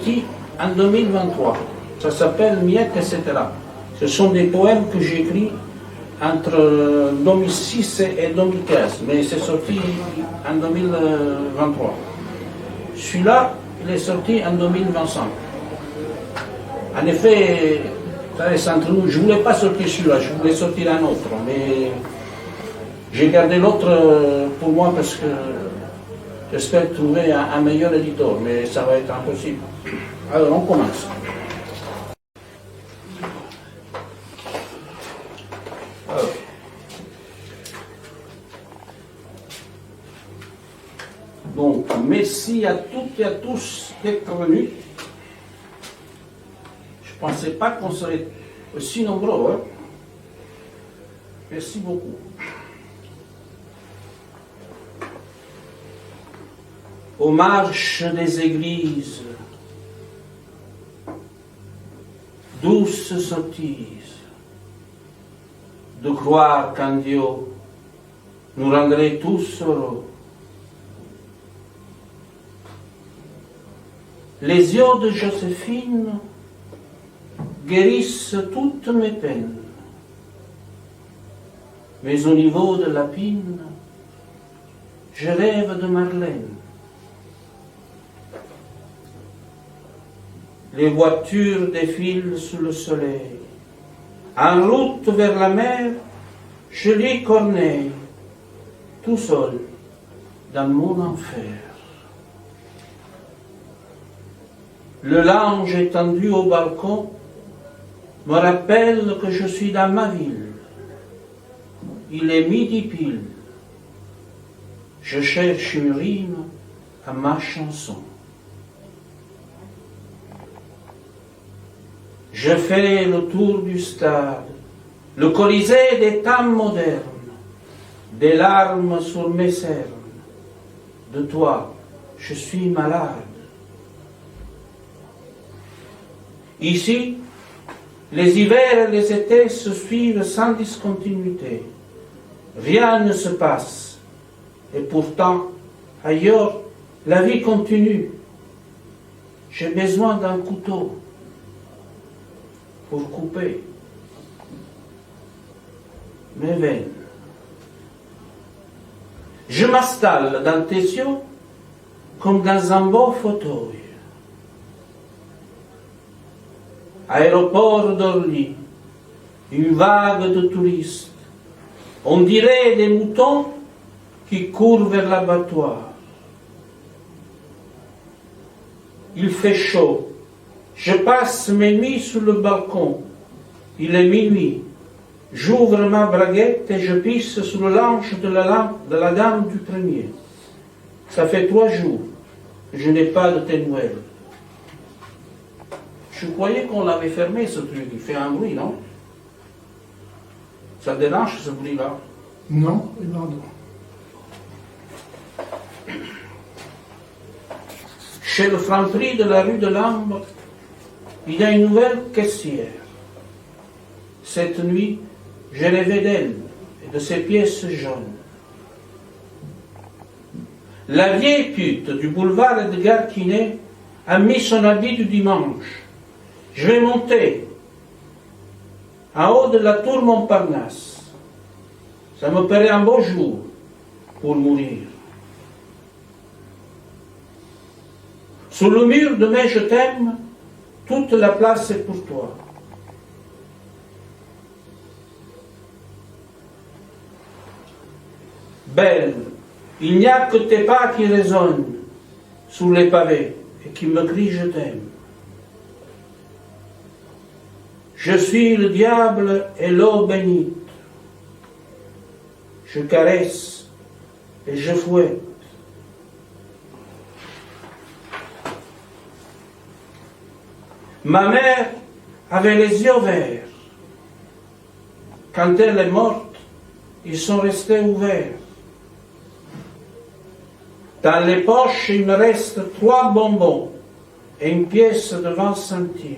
sorti en 2023. Ça s'appelle Miette, etc. Ce sont des poèmes que j'ai écrits entre 2006 et 2015, mais c'est sorti en 2023. Celui-là, il est sorti en 2025. En effet, ça reste entre nous. Je ne voulais pas sortir celui-là, je voulais sortir un autre, mais j'ai gardé l'autre pour moi parce que j'espère trouver un meilleur éditeur, mais ça va être impossible. Alors, on commence. Donc, merci à toutes et à tous d'être venus. Je ne pensais pas qu'on serait aussi nombreux. Hein? Merci beaucoup. Aux marches des églises, douce sottise, de croire qu'en Dieu nous rendrait tous heureux. Les yeux de Joséphine guérissent toutes mes peines, mais au niveau de la pine, je rêve de Marlène. Les voitures défilent sous le soleil. En route vers la mer, je lis Corneille, tout seul, dans mon enfer. Le linge étendu au balcon me rappelle que je suis dans ma ville. Il est midi pile. Je cherche une rime à ma chanson. Je fais le tour du stade, le Colisée des temps modernes, des larmes sur mes cernes. De toi, je suis malade. Ici, les hivers et les étés se suivent sans discontinuité. Rien ne se passe. Et pourtant, ailleurs, la vie continue. J'ai besoin d'un couteau pour couper mes veines. Je m'installe dans tes yeux comme dans un beau fauteuil. Aéroport d'Orly, une vague de touristes. On dirait des moutons qui courent vers l'abattoir. Il fait chaud. Je passe mes nuits sur le balcon. Il est minuit. J'ouvre ma braguette et je pisse sur le linge de la dame du premier. Ça fait 3 jours que je n'ai pas de tes nouvelles. Je croyais qu'on l'avait fermé, ce truc. Il fait un bruit, non? Ça dérange, ce bruit-là? Non, non. Chez le franc-prix de la rue de Lambre, il y a une nouvelle caissière. Cette nuit, j'ai rêvé d'elle et de ses pièces jaunes. La vieille pute du boulevard Edgar Quinet a mis son habit du dimanche. Je vais monter en haut de la tour Montparnasse. Ça me paraît un beau jour pour mourir. Sur le mur de mes je t'aime, toute la place est pour toi. Belle, il n'y a que tes pas qui résonnent sur les pavés et qui me crient je t'aime. Je suis le diable et l'eau bénite. Je caresse et je fouette. Ma mère avait les yeux verts. Quand elle est morte, ils sont restés ouverts. Dans les poches, il me reste 3 bonbons et une pièce de 20 centimes.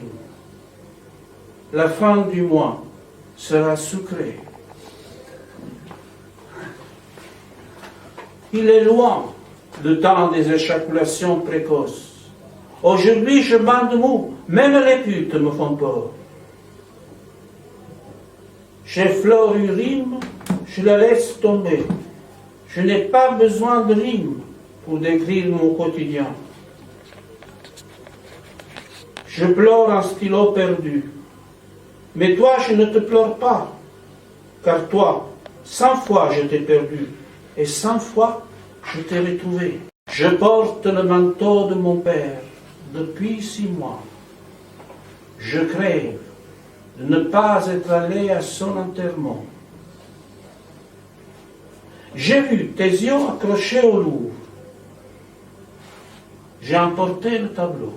La fin du mois sera sucrée. Il est loin le temps des éjaculations précoces. Aujourd'hui, je bande mou. Même les putes me font peur. J'effleure une rime, je la laisse tomber. Je n'ai pas besoin de rime pour décrire mon quotidien. Je pleure un stylo perdu. Mais toi, je ne te pleure pas. Car toi, 100 fois je t'ai perdu. Et 100 fois, je t'ai retrouvé. Je porte le manteau de mon père depuis 6 mois. Je crève de ne pas être allé à son enterrement. J'ai vu tes yeux accrochés au Louvre. J'ai emporté le tableau.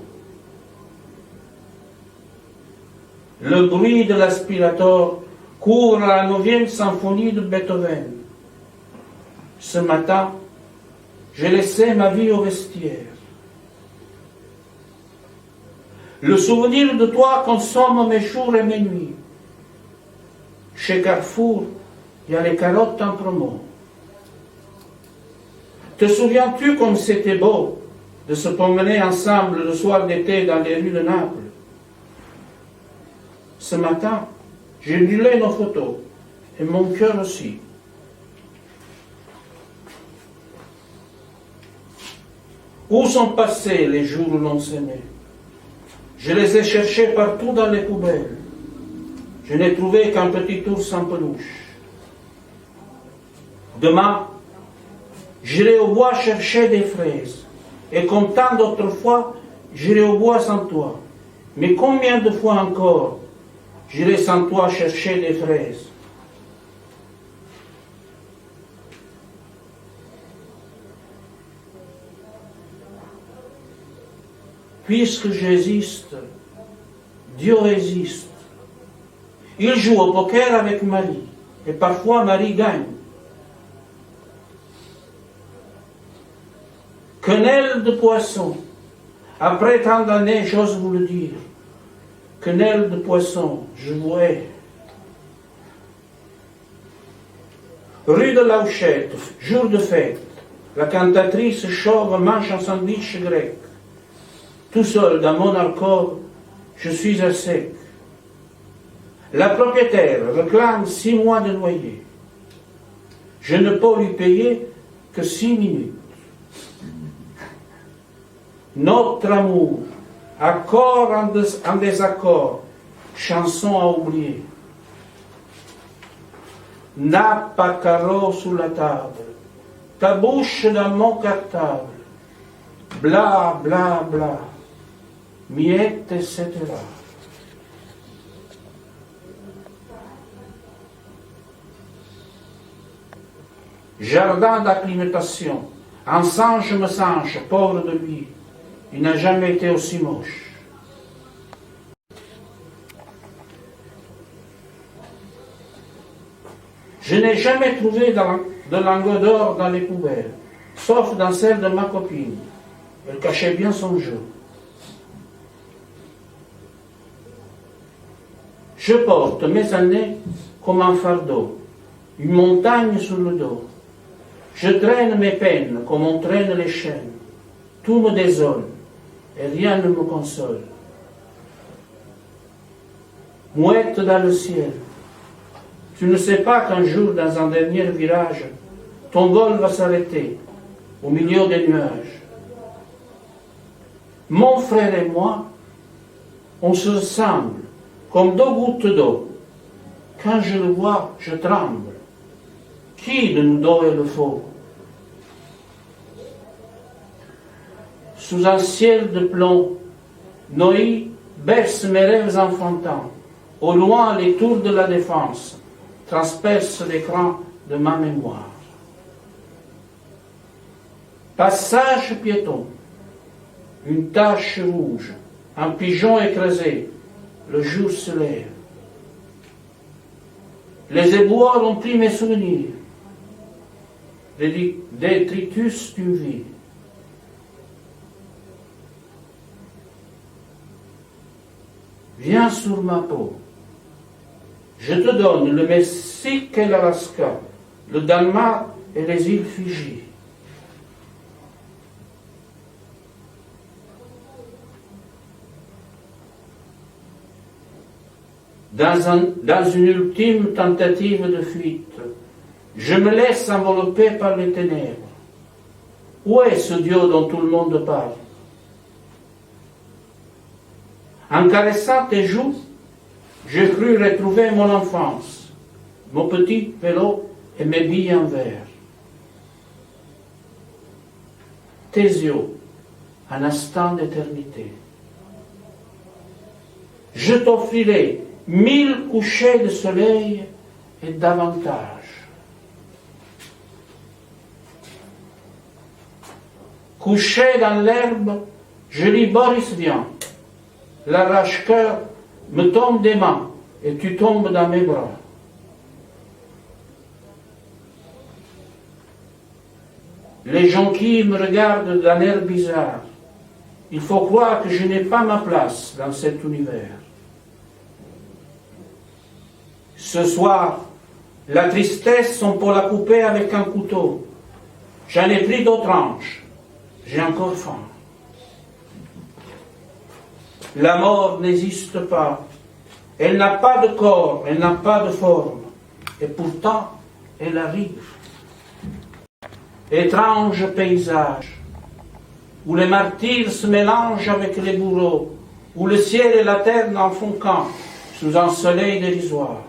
Le bruit de l'aspirateur court à la 9e symphonie de Beethoven. Ce matin, j'ai laissé ma vie au vestiaire. Le souvenir de toi consomme mes jours et mes nuits. Chez Carrefour, il y a les carottes en promo. Te souviens-tu comme c'était beau de se promener ensemble le soir d'été dans les rues de Naples? Ce matin, j'ai brûlé nos photos, et mon cœur aussi. Où sont passés les jours où l'on s'aimait? Je les ai cherchés partout dans les poubelles. Je n'ai trouvé qu'un petit ours en peluche. Demain, j'irai au bois chercher des fraises. Et comme tant d'autres fois, j'irai au bois sans toi. Mais combien de fois encore j'irai sans toi chercher des fraises? Puisque j'existe, Dieu existe. Il joue au poker avec Marie, et parfois Marie gagne. Quenelle de poisson, après tant d'années, j'ose vous le dire. Quenelle de poisson, je vous hais. Rue de la Huchette, jour de fête, la cantatrice chauve mange un sandwich grec. Tout seul dans mon alcôve, je suis à sec. La propriétaire réclame 6 mois de loyer. Je ne peux lui payer que 6 minutes. Notre amour, accord en désaccord, chanson à oublier. Nappe à carreaux sous la table, ta bouche dans mon cartable, bla bla bla, miettes, etc. Jardin d'acclimatation, un singe me singe, pauvre de lui, il n'a jamais été aussi moche. Je n'ai jamais trouvé de lingots d'or dans les poubelles, sauf dans celle de ma copine. Elle cachait bien son jeu. Je porte mes années comme un fardeau, une montagne sur le dos. Je traîne mes peines comme on traîne les chaînes. Tout me désole et rien ne me console. Mouette dans le ciel, tu ne sais pas qu'un jour, dans un dernier virage, ton vol va s'arrêter au milieu des nuages. Mon frère et moi, on se ressemble comme 2 gouttes d'eau. Quand je le vois, je tremble. Qui de nous deux est le faux? Sous un ciel de plomb, Noé berce mes rêves enfantins. Au loin, les tours de la défense transpercent l'écran de ma mémoire. Passage piéton, une tache rouge, un pigeon écrasé, le jour se lève. Les éboueurs ont pris mes souvenirs, des détritus d'une vie. Viens sur ma peau. Je te donne le Mexique et l'Alaska, le Danemark et les îles Fidji. dans une ultime tentative de fuite, je me laisse envelopper par les ténèbres. Où est ce Dieu dont tout le monde parle? En caressant tes joues, j'ai cru retrouver mon enfance, mon petit vélo et mes billes en verre. Tes yeux, un instant d'éternité. Je t'offrirai 1000 couchers de soleil et davantage. Couché dans l'herbe, je lis Boris Vian. L'arrache-cœur me tombe des mains et tu tombes dans mes bras. Les gens qui me regardent d'un air bizarre, il faut croire que je n'ai pas ma place dans cet univers. Ce soir, la tristesse, on peut la couper avec un couteau. J'en ai pris d'autres tranches. J'ai encore faim. La mort n'existe pas. Elle n'a pas de corps, elle n'a pas de forme. Et pourtant, elle arrive. Étrange paysage, où les martyrs se mélangent avec les bourreaux, où le ciel et la terre n'en font qu'un, sous un soleil dérisoire.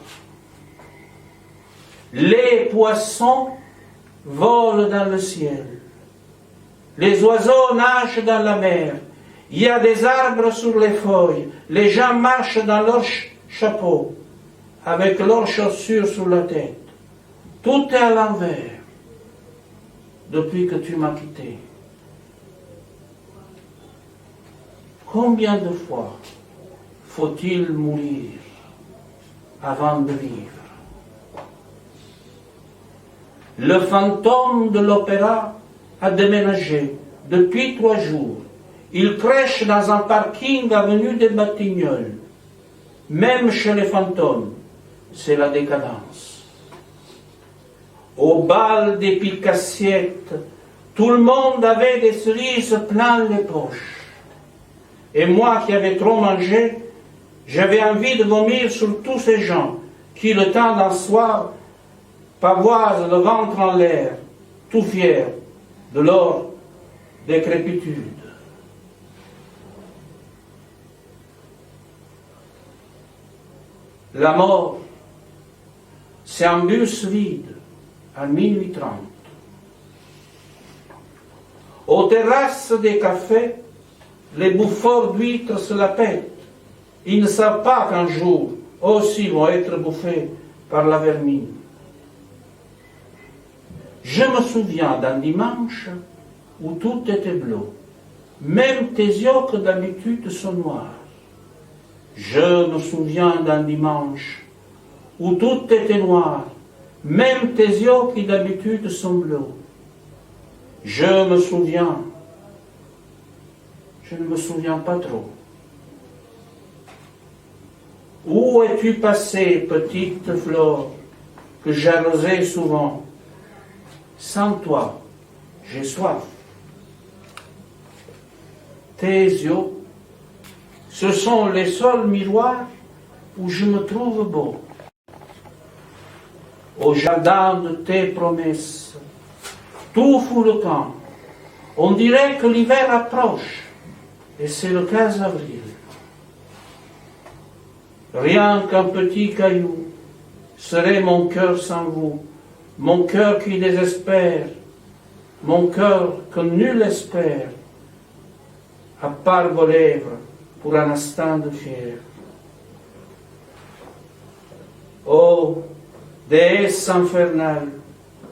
Les poissons volent dans le ciel. Les oiseaux nagent dans la mer. Il y a des arbres sur les feuilles. Les gens marchent dans leurs chapeaux, avec leurs chaussures sur la tête. Tout est à l'envers depuis que tu m'as quitté. Combien de fois faut-il mourir avant de vivre? Le fantôme de l'opéra a déménagé depuis 3 jours. Il crèche dans un parking avenue des Batignolles. Même chez les fantômes, c'est la décadence. Au bal des pique-assiettes, tout le monde avait des cerises plein les poches. Et moi qui avais trop mangé, j'avais envie de vomir sur tous ces gens qui, le temps d'un soir, pavoisent le ventre en l'air, tout fiers de leur décrépitude. La mort, c'est un bus vide à minuit 30. Aux terrasses des cafés, les bouffeurs d'huîtres se la pètent. Ils ne savent pas qu'un jour, aussi vont être bouffés par la vermine. Je me souviens d'un dimanche où tout était bleu. Même tes yeux que d'habitude sont noirs. Je me souviens d'un dimanche où tout était noir. Même tes yeux qui d'habitude sont bleus. Je me souviens. Je ne me souviens pas trop. Où es-tu passée, petite fleur, que j'arrosais souvent? Sans toi, j'ai soif. Tes yeux, ce sont les seuls miroirs où je me trouve beau. Au jardin de tes promesses, tout fout le camp. On dirait que l'hiver approche, et c'est le 15 avril. Rien qu'un petit caillou serait mon cœur sans vous, mon cœur qui désespère, mon cœur que nul espère, à part vos lèvres pour un instant de fièvre. Oh, déesse infernale,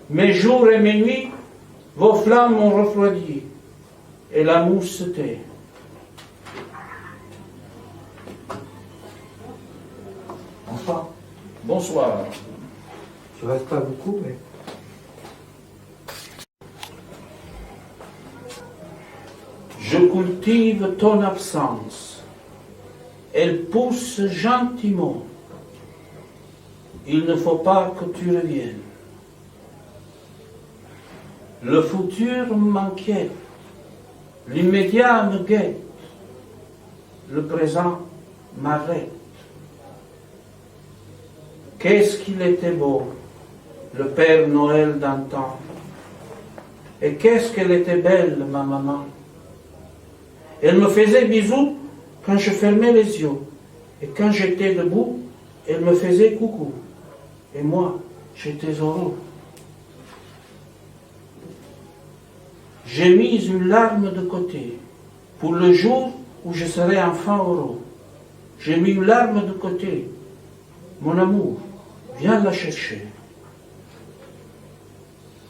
mes jours et mes nuits, vos flammes m'ont refroidi, et la mousse se tait. Enfin, Bonsoir. je reste pas beaucoup, mais... Je cultive ton absence. Elle pousse gentiment. Il ne faut pas que tu reviennes. Le futur m'inquiète. L'immédiat me guette. Le présent m'arrête. Qu'est-ce qu'il était beau, le Père Noël d'antan. Et qu'est-ce qu'elle était belle, ma maman. Elle me faisait bisous quand je fermais les yeux. Et quand j'étais debout, elle me faisait coucou. Et moi, j'étais heureux. J'ai mis une larme de côté pour le jour où je serai enfant heureux. J'ai mis une larme de côté. Mon amour, viens la chercher.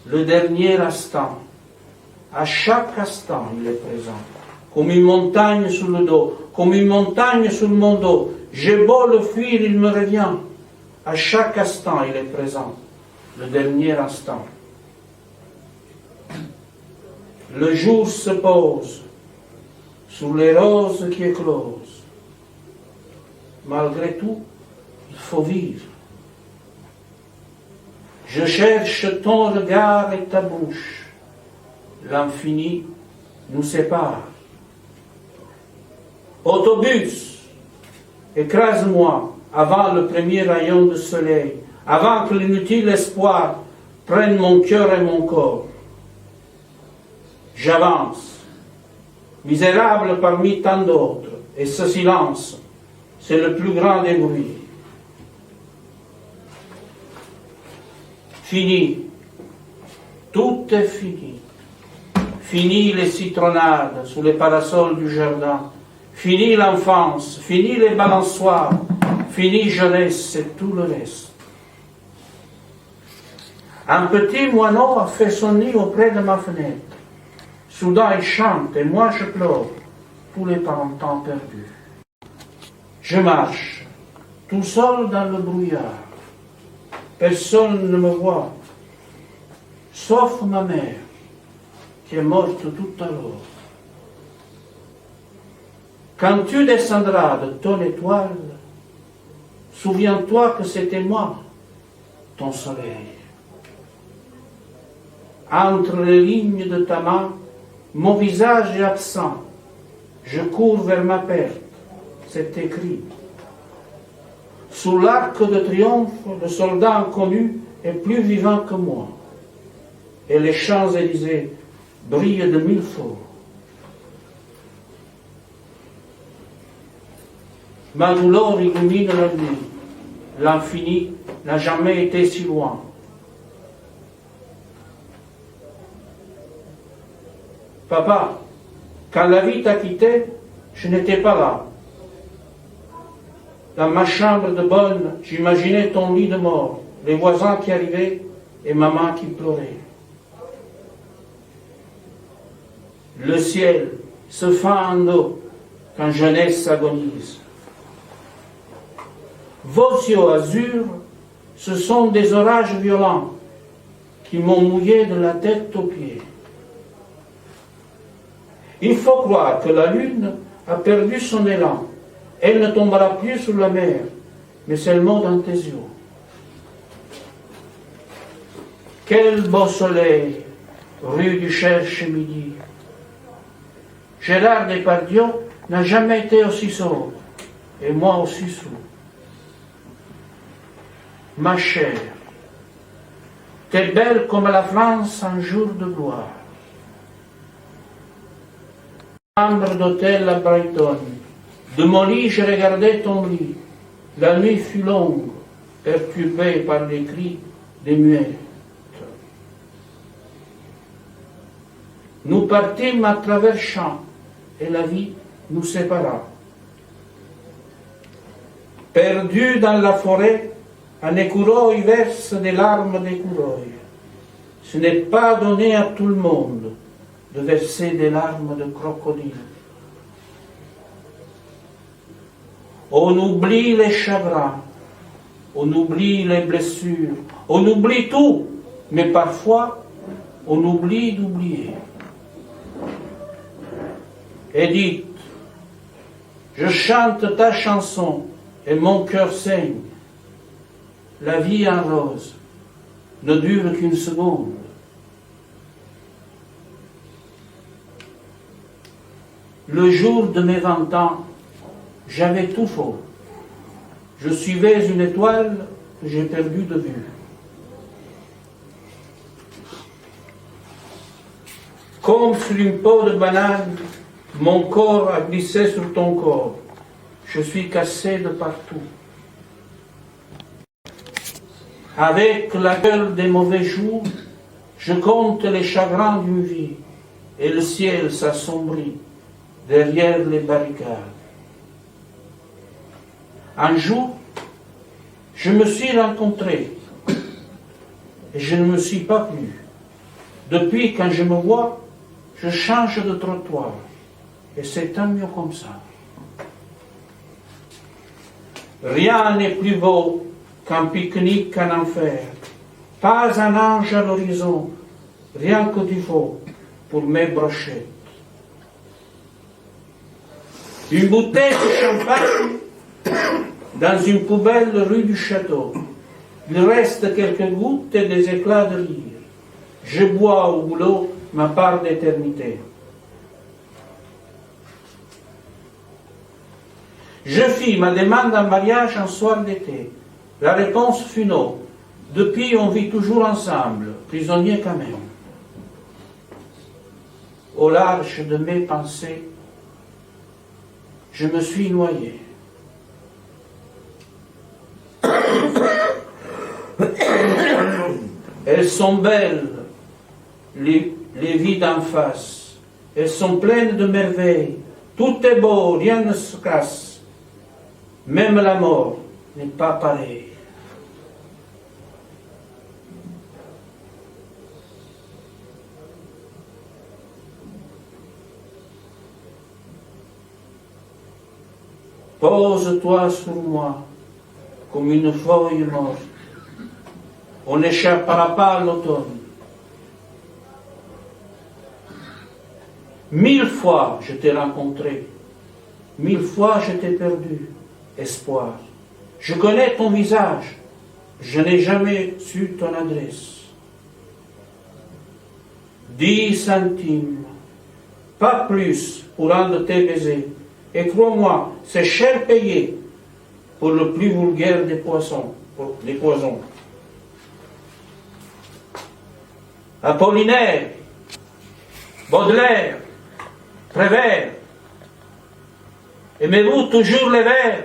Le dernier instant, à chaque instant, il est présent. Comme une montagne sur le dos, comme une montagne sur mon dos. J'ai beau le fuir, il me revient. À chaque instant, il est présent. Le dernier instant. Le jour se pose sur les roses qui éclosent. Malgré tout, il faut vivre. Je cherche ton regard et ta bouche. L'infini nous sépare. Autobus, écrase-moi avant le premier rayon de soleil, avant que l'inutile espoir prenne mon cœur et mon corps. J'avance, misérable parmi tant d'autres, et ce silence, c'est le plus grand des bruits. Fini, tout est fini. Fini les citronnades sous les parasols du jardin. Fini l'enfance, fini les balançoires, fini jeunesse et tout le reste. Un petit moineau a fait son nid auprès de ma fenêtre. Soudain il chante et moi je pleure, tous les printemps perdus. Je marche, tout seul dans le brouillard. Personne ne me voit, sauf ma mère, qui est morte tout à l'heure. Quand tu descendras de ton étoile, souviens-toi que c'était moi, ton soleil. Entre les lignes de ta main, mon visage est absent. Je cours vers ma perte, c'est écrit. Sous l'arc de triomphe, le soldat inconnu est plus vivant que moi. Et les Champs-Élysées brillent de mille feux. Ma douleur illumine la nuit. L'infini n'a jamais été si loin. Papa, quand la vie t'a quitté, je n'étais pas là. Dans ma chambre de bonne, j'imaginais ton lit de mort, les voisins qui arrivaient et maman qui pleurait. Le ciel se fend en eau quand jeunesse agonise. Vos yeux azur, ce sont des orages violents qui m'ont mouillé de la tête aux pieds. Il faut croire que la lune a perdu son élan. Elle ne tombera plus sur la mer, mais seulement dans tes yeux. Quel beau soleil, rue du Cherche-Midi. Gérard Depardieu n'a jamais été aussi sobre, et moi aussi sourd. Ma chère, t'es belle comme la France un jour de gloire. Chambre d'hôtel à Brighton. De mon lit, je regardais ton lit. La nuit fut longue, perturbée par les cris des muettes. Nous partîmes à travers champs, et la vie nous sépara. Perdu dans la forêt, un écureuil verse des larmes d'écureuil. Ce n'est pas donné à tout le monde de verser des larmes de crocodile. On oublie les chagrins, on oublie les blessures, on oublie tout, mais parfois on oublie d'oublier. Edith, je chante ta chanson et mon cœur saigne. La vie en rose ne dure qu'une seconde. Le jour de mes 20 ans, j'avais tout faux. Je suivais une étoile que j'ai perdu de vue. Comme sur une peau de banane, mon corps a glissé sur ton corps. Je suis cassé de partout. Avec la gueule des mauvais jours, je compte les chagrins d'une vie, et le ciel s'assombrit derrière les barricades. Un jour, je me suis rencontré, et je ne me suis pas plu. Depuis, quand je me vois, je change de trottoir, et c'est tant mieux comme ça. Rien n'est plus beau qu'un pique-nique en enfer. Pas un ange à l'horizon, rien que du faux pour mes brochettes. Une bouteille de champagne dans une poubelle rue du Château. Il reste quelques gouttes et des éclats de rire. Je bois au boulot ma part d'éternité. Je fis ma demande en mariage un soir d'été. La réponse fut non. Depuis, on vit toujours ensemble, prisonniers quand même. Au large de mes pensées, je me suis noyé. Elles sont belles, les vies d'en face. Elles sont pleines de merveilles. Tout est beau, rien ne se casse. Même la mort n'est pas pareille. Pose-toi sur moi comme une feuille morte. On n'échappera pas à l'automne. 1000 fois je t'ai rencontré, 1000 fois je t'ai perdu. Espoir. Je connais ton visage, je n'ai jamais su ton adresse. 10 centimes, pas plus pour un de tes baisers. Et crois-moi, c'est cher payé pour le plus vulgaire des poissons, des poisons. Apollinaire, Baudelaire, Prévert, aimez-vous toujours les vers?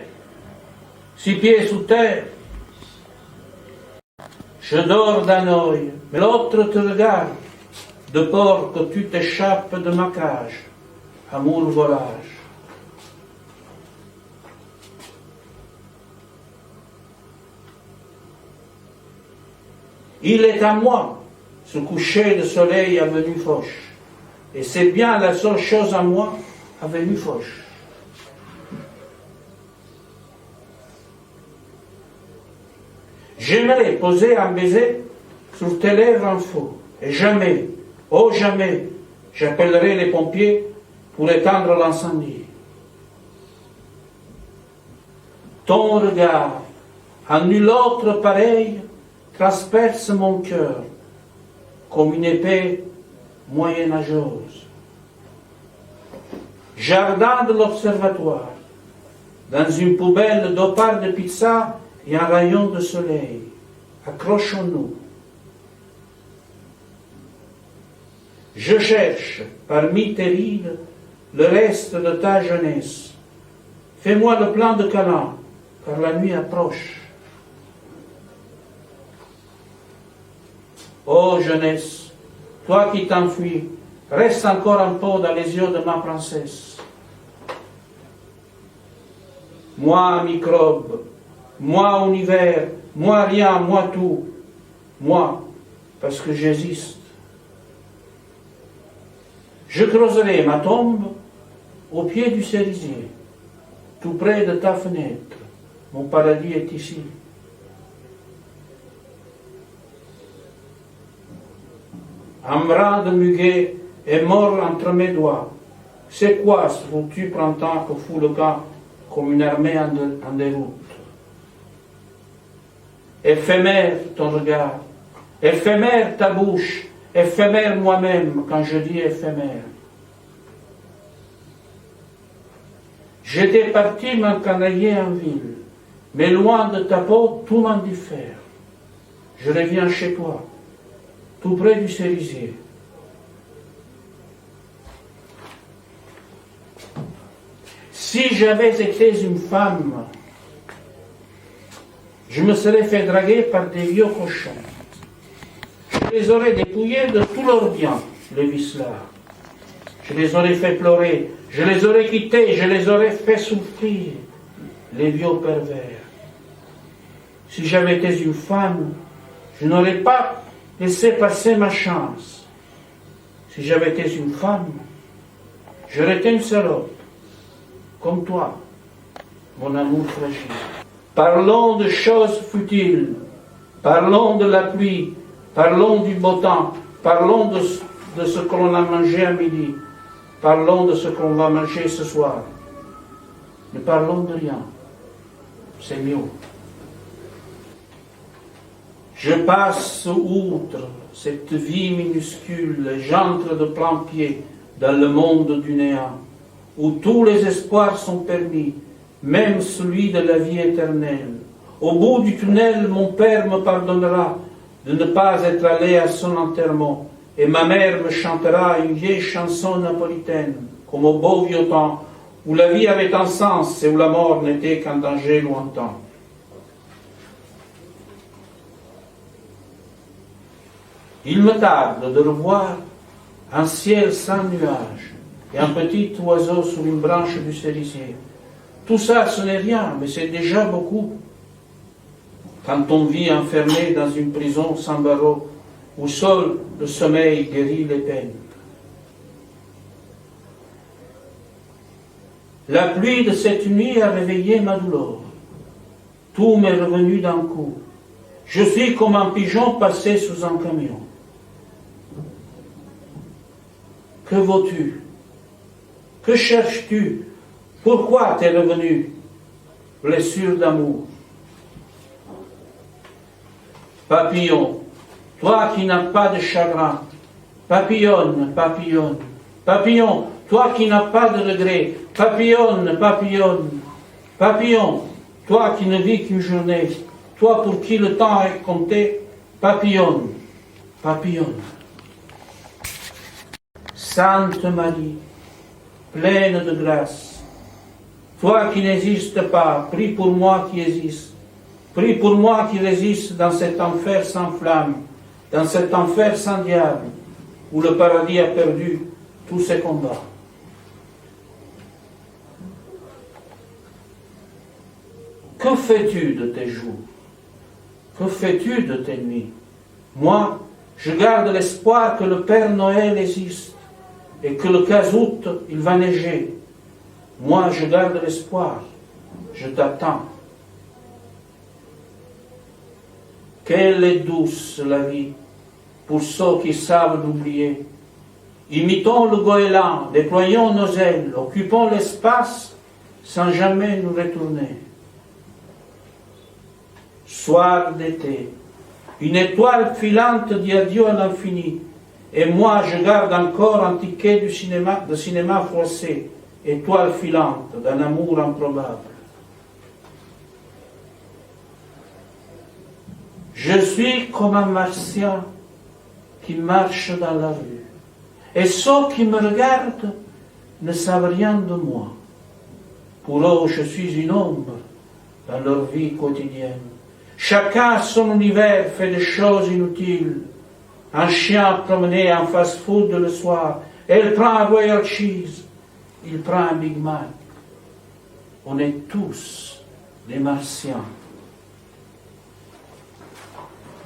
6 pieds sous terre. Je dors d'un œil, mais l'autre te regarde, de peur que tu t'échappes de ma cage. Amour volage. Il est à moi, ce coucher de soleil à venue fauche. Et c'est bien la seule chose à moi à venue fauche. J'aimerais poser un baiser sur tes lèvres en faux. Et jamais, oh jamais, j'appellerai les pompiers pour éteindre l'incendie. Ton regard, à nul autre pareil, transperce mon cœur comme une épée moyenâgeuse. Jardin de l'observatoire, dans une poubelle d'opale de pizza et un rayon de soleil. Accrochons-nous. Je cherche parmi tes rides le reste de ta jeunesse. Fais-moi le plan de câlin, car la nuit approche. Ô jeunesse, toi qui t'enfuis, reste encore un peu dans les yeux de ma princesse. Moi, microbe, moi, univers, moi, rien, moi, tout. Moi, parce que j'existe. Je creuserai ma tombe au pied du cerisier, tout près de ta fenêtre. Mon paradis est ici. Un brin de muguet est mort entre mes doigts. C'est quoi ce foutu printemps que fout le camp comme une armée en déroute? Éphémère ton regard, éphémère ta bouche, éphémère moi-même quand je dis éphémère. J'étais parti m'encanailler en ville, mais loin de ta peau, tout m'indiffère. Je reviens chez toi, tout près du cerisier. Si j'avais été une femme, je me serais fait draguer par des vieux cochons. Je les aurais dépouillés de tous leurs biens, les vicelards. Je les aurais fait pleurer, je les aurais quittés, je les aurais fait souffrir, les vieux pervers. Si j'avais été une femme, je n'aurais pas laissé passer ma chance. Si j'avais été une femme, j'aurais été une salope, comme toi, mon amour fragile. Parlons de choses futiles, parlons de la pluie, parlons du beau temps, parlons de ce que l'on a mangé à midi, parlons de ce qu'on va manger ce soir. Ne parlons de rien, c'est mieux. Je passe outre cette vie minuscule et j'entre de plein pied dans le monde du néant, où tous les espoirs sont permis, même celui de la vie éternelle. Au bout du tunnel, mon père me pardonnera de ne pas être allé à son enterrement, et ma mère me chantera une vieille chanson napolitaine, comme au beau vieux temps, où la vie avait un sens et où la mort n'était qu'un danger lointain. Il me tarde de revoir un ciel sans nuages et un petit oiseau sur une branche du cerisier. Tout ça, ce n'est rien, mais c'est déjà beaucoup. Quand on vit enfermé dans une prison sans barreaux, où seul le sommeil guérit les peines. La pluie de cette nuit a réveillé ma douleur. Tout m'est revenu d'un coup. Je suis comme un pigeon passé sous un camion. Que veux-tu? Que cherches-tu? Pourquoi t'es revenu? Blessure d'amour. Papillon, toi qui n'as pas de chagrin, papillonne, papillonne, papillon, toi qui n'as pas de regret, papillonne, papillonne, papillon, toi qui ne vis qu'une journée, toi pour qui le temps est compté, papillonne, papillonne. Sainte Marie, pleine de grâce, toi qui n'existes pas, prie pour moi qui existe. Prie pour moi qui résiste dans cet enfer sans flamme, dans cet enfer sans diable, où le paradis a perdu tous ses combats. Que fais-tu de tes jours? Que fais-tu de tes nuits? Moi, je garde l'espoir que le Père Noël existe et que le 15 août, il va neiger. Moi, je garde l'espoir. Je t'attends. Quelle est douce la vie pour ceux qui savent l'oublier. Imitons le goéland, déployons nos ailes, occupons l'espace sans jamais nous retourner. Soir d'été, une étoile filante dit adieu à l'infini, et moi je garde encore un ticket de cinéma français, étoile filante d'un amour improbable. Je suis comme un martien qui marche dans la rue. Et ceux qui me regardent ne savent rien de moi. Pour eux, je suis une ombre dans leur vie quotidienne. Chacun son univers fait des choses inutiles. Un chien promené en fast-food le soir, elle prend un Royal Cheese, il prend un Big Mac. On est tous des martiens.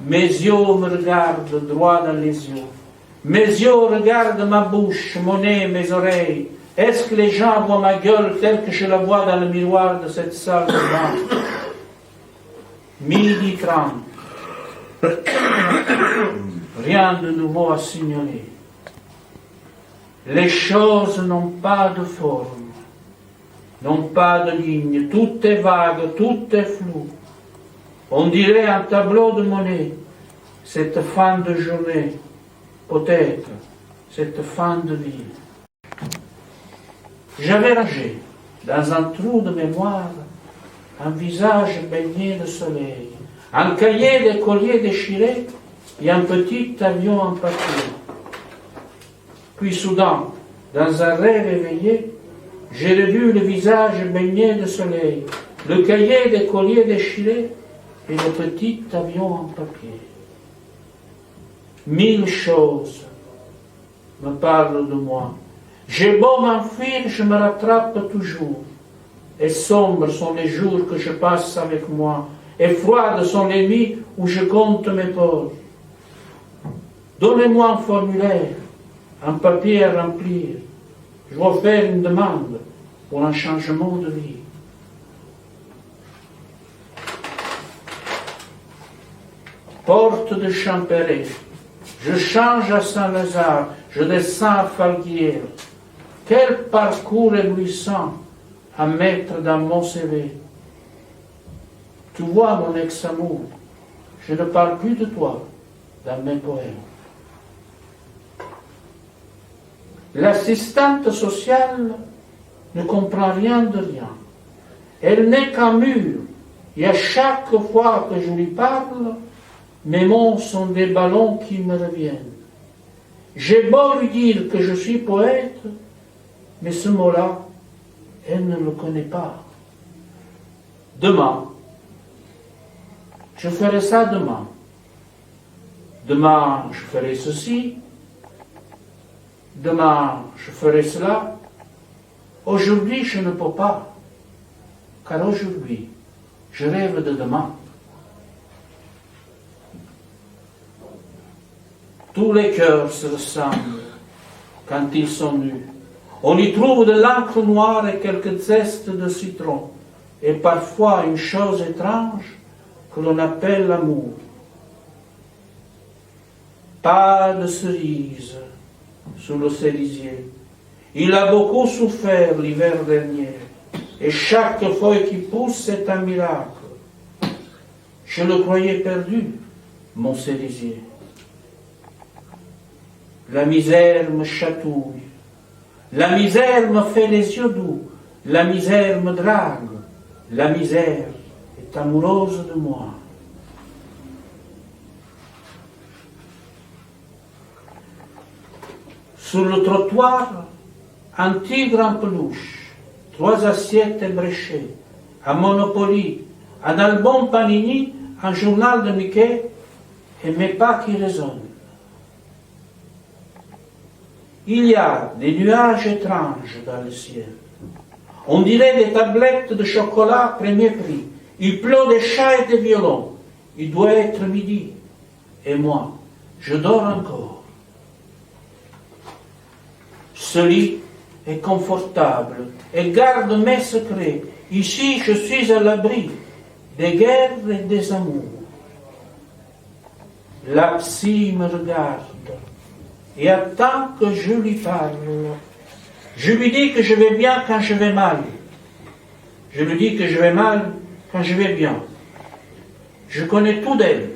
Mes yeux me regardent droit dans les yeux. Mes yeux regardent ma bouche, mon nez, mes oreilles. Est-ce que les gens voient ma gueule telle que je la vois dans le miroir de cette salle de bain? 12h30. Rien de nouveau à signaler. Les choses n'ont pas de forme, n'ont pas de ligne. Tout est vague, tout est flou. On dirait un tableau de Monet. Cette fin de journée, peut-être, cette fin de vie. J'avais rangé dans un trou de mémoire un visage baigné de soleil, un cahier de collier déchiré et un petit avion en papier. Puis soudain, dans un rêve éveillé, j'ai revu le visage baigné de soleil, le cahier de collier déchiré et le petit avion en papier. 1000 choses me parlent de moi. J'ai beau m'enfuir, je me rattrape toujours. Et sombres sont les jours que je passe avec moi, et froides sont les nuits où je compte mes pauses. Donnez-moi un formulaire, un papier à remplir. Je vais faire une demande pour un changement de vie. Porte de Champéret, je change à Saint-Lazare, je descends à Falguière. Quel parcours éblouissant à mettre dans mon CV. Tu vois, mon ex-amour, je ne parle plus de toi dans mes poèmes. L'assistante sociale ne comprend rien de rien. Elle n'est qu'un mur, et à chaque fois que je lui parle, mes mots sont des ballons qui me reviennent. J'ai beau lui dire que je suis poète, mais ce mot-là, elle ne le connaît pas. Demain, je ferai ça demain. Demain, je ferai ceci. Demain, je ferai cela. Aujourd'hui, je ne peux pas, car aujourd'hui, je rêve de demain. Tous les cœurs se ressemblent quand ils sont nus. On y trouve de l'encre noire et quelques zestes de citron, et parfois une chose étrange que l'on appelle l'amour. Pas de cerise sous le cerisier. Il a beaucoup souffert l'hiver dernier, et chaque feuille qui pousse est un miracle. Je le croyais perdu, mon cerisier. La misère me chatouille. La misère me fait les yeux doux, la misère me drague, la misère est amoureuse de moi. Sur le trottoir, un tigre en peluche, 3 assiettes ébréchées, un Monopoly, un album Panini, un journal de Mickey et mes pas qui résonnent. Il y a des nuages étranges dans le ciel. On dirait des tablettes de chocolat premier prix. Il pleut des chats et des violons. Il doit être midi. Et moi, je dors encore. Ce lit est confortable et garde mes secrets. Ici, je suis à l'abri des guerres et des amours. La psy me regarde et attend que je lui parle. Je lui dis que je vais bien quand je vais mal. Je lui dis que je vais mal quand je vais bien. Je connais tout d'elle.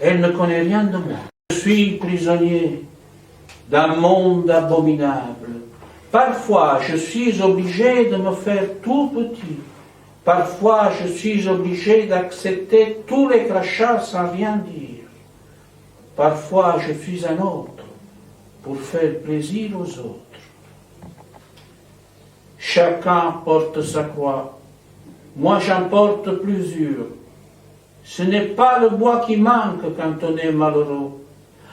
Elle ne connaît rien de moi. Je suis prisonnier d'un monde abominable. Parfois, je suis obligé de me faire tout petit. Parfois, je suis obligé d'accepter tous les crachats sans rien dire. Parfois, je suis un autre pour faire plaisir aux autres. Chacun porte sa croix. Moi, j'en porte plusieurs. Ce n'est pas le bois qui manque quand on est malheureux.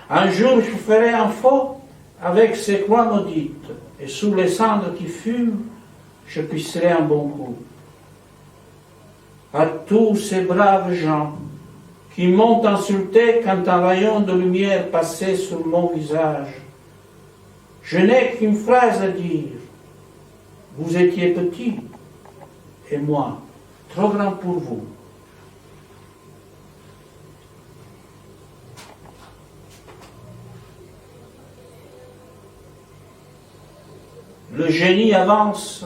Un jour, je ferai un faux avec ces croix maudites, et sous les cendres qui fument, je pisserai un bon coup. À tous ces braves gens qui m'ont insulté quand un rayon de lumière passait sur mon visage, je n'ai qu'une phrase à dire. Vous étiez petit, et moi, trop grand pour vous. Le génie avance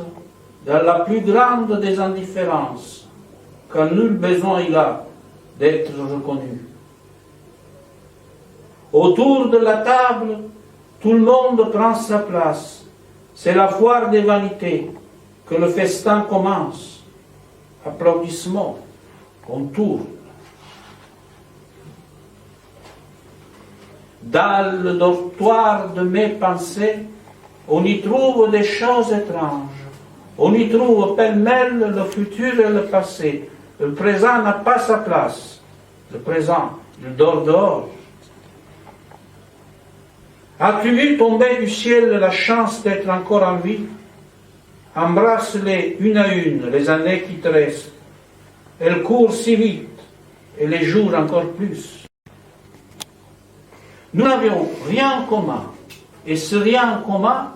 dans la plus grande des indifférences, quand nul besoin il a d'être reconnu. Autour de la table, tout le monde prend sa place. C'est la foire des vanités que le festin commence. applaudissements, on tourne. Dans le dortoir de mes pensées, on y trouve des choses étranges. On y trouve pêle-mêle le futur et le passé. Le présent n'a pas sa place. Le présent, il dort dehors. As-tu vu tomber du ciel la chance d'être encore en vie? Embrasse-les une à une, les années qui te restent. Elles courent si vite, et les jours encore plus. Nous n'avions rien en commun, et ce rien en commun,